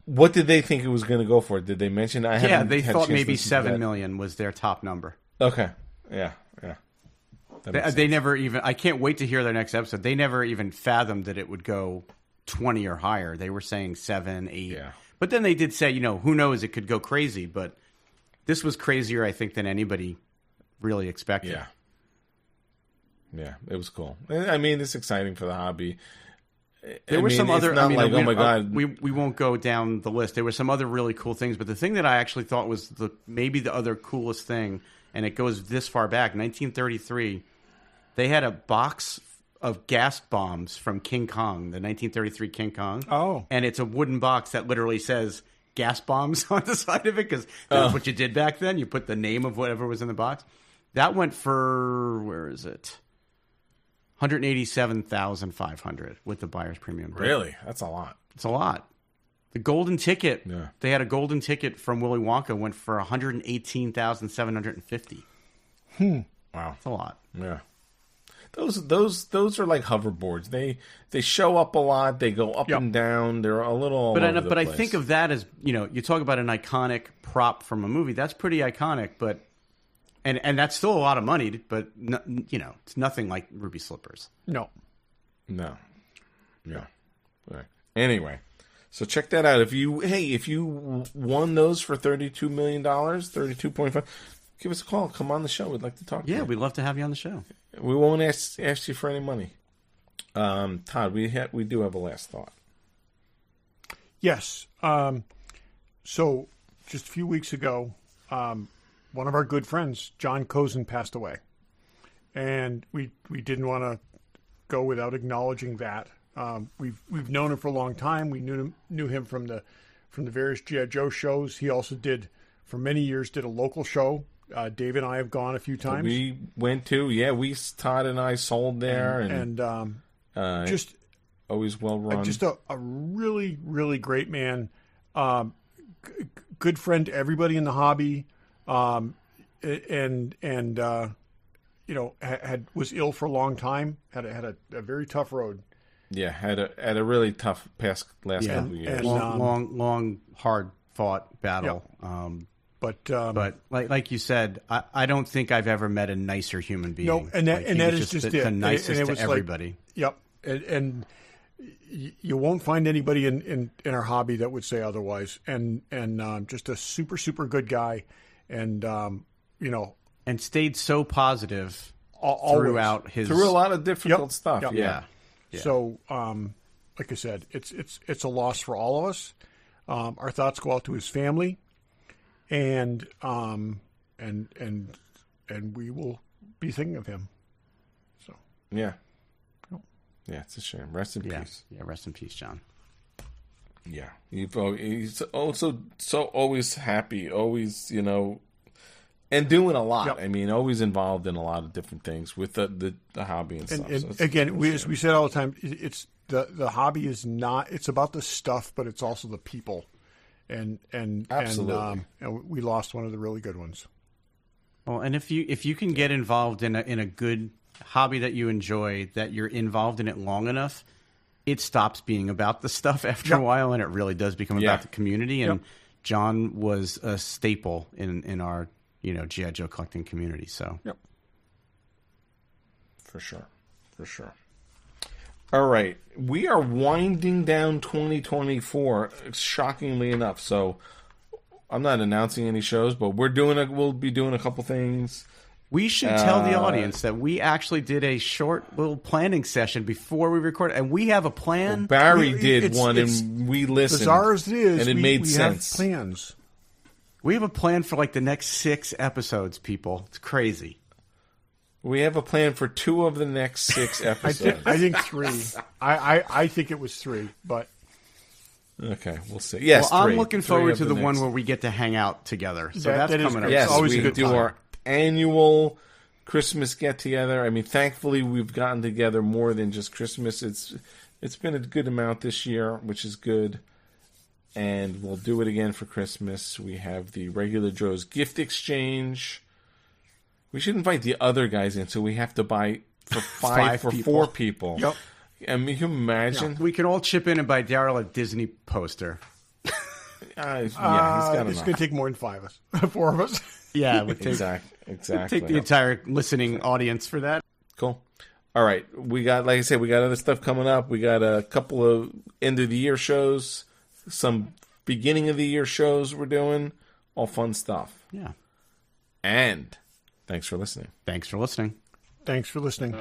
What did they think it was going to go for? Did they mention? They thought maybe $7 million was their top number. Okay. Yeah. They never even. I can't wait to hear their next episode. They never even fathomed that it would go 20 or higher. They were saying 7, 8. Yeah. But then they did say, who knows? It could go crazy. But this was crazier, I think, than anybody really expected. Yeah. Yeah, it was cool. I mean, it's exciting for the hobby. There were some other. Not like, oh my god, we won't go down the list. There were some other really cool things, but the thing that I actually thought was maybe the other coolest thing, and it goes this far back, 1933. They had a box of gas bombs from King Kong, the 1933 King Kong. Oh, and it's a wooden box that literally says gas bombs on the side of it because that's what you did back then. You put the name of whatever was in the box. That went for where is it? $187,500 with the buyer's premium. Really? That's a lot. It's a lot. The golden ticket. Yeah. They had a golden ticket from Willy Wonka went for $118,750. Wow, that's a lot. Yeah. Those are like hoverboards. They show up a lot. They go up and down. They're a little all over the but I place. think of that as you talk about an iconic prop from a movie. That's pretty iconic, but. And that's still a lot of money, but it's nothing like Ruby Slippers. No. Yeah. Right. Anyway, so check that out. If you won those for $32 million, 32.5, give us a call. Come on the show. We'd like to talk to you. Yeah, we'd love to have you on the show. We won't ask you for any money. Todd, we do have a last thought. Yes. So just a few weeks ago, one of our good friends, John Cozen, passed away, and we didn't want to go without acknowledging that. We've known him for a long time. We knew him from the various G.I. Joe shows. He also for many years did a local show. Dave and I have gone a few times. We went to Todd and I sold there, and just always well run. Just a really, really great man. Good friend to everybody in the hobby. Was ill for a long time. Had a very tough road. Yeah, had a really tough last couple of years. And, long, hard fought battle. Yeah. But like you said, I don't think I've ever met a nicer human being. No, and that is just it. The nicest and it was to everybody. Yep, and you won't find anybody in our hobby that would say otherwise. And just a super, super good guy. And and stayed so positive throughout through a lot of difficult stuff. Yep. Yeah. So, like I said, it's a loss for all of us. Our thoughts go out to his family, and we will be thinking of him. So yeah, it's a shame. Rest in peace. Yeah, rest in peace, John. Yeah, he's also so always happy, always and doing a lot. Yep. I mean, always involved in a lot of different things with the hobby and stuff. And again, as we said all the time, it's the hobby is not. It's about the stuff, but it's also the people. And absolutely. And we lost one of the really good ones. Well, and if you can get involved in a good hobby that you enjoy, that you're involved in it long enough, it stops being about the stuff after a while, and it really does become about the community. And John was a staple in our G.I. Joe collecting community. So for sure. All right, we are winding down 2024. Shockingly enough, so I'm not announcing any shows, but we'll be doing a couple things. We should tell the audience that we actually did a short little planning session before we recorded, and we have a plan. Well, Barry did one, and we listened. Bizarre as it is, and it made sense. Have plans. We have a plan for like the next 6 episodes, people. It's crazy. We have a plan for 2 of the next 6 episodes. I think 3. I think it was 3, but Okay, we'll see. Yes, Well, three. I'm looking Three forward of to the one next. where we get to hang out together. So That that's is coming up. great. Yes, It's always we a good do time. our annual Christmas get together. I mean, thankfully we've gotten together more than just Christmas. It's been a good amount this year, which is good. And we'll do it again for Christmas. We have the regular Joe's gift exchange. We should invite the other guys in, so we have to buy for Five for people. 4 people. Yep. I mean, can you imagine? We can all chip in and buy Daryl a Disney poster. Yeah, he's got It's enough. going to take more than 5 of us. 4 of us. Yeah, we take, Exactly. take the entire listening audience for that. Cool. All right. We got, like I said, we got other stuff coming up. We got a couple of end of the year shows, some beginning of the year shows we're doing, all fun stuff. Yeah. And thanks for listening. Thanks for listening. Thanks for listening.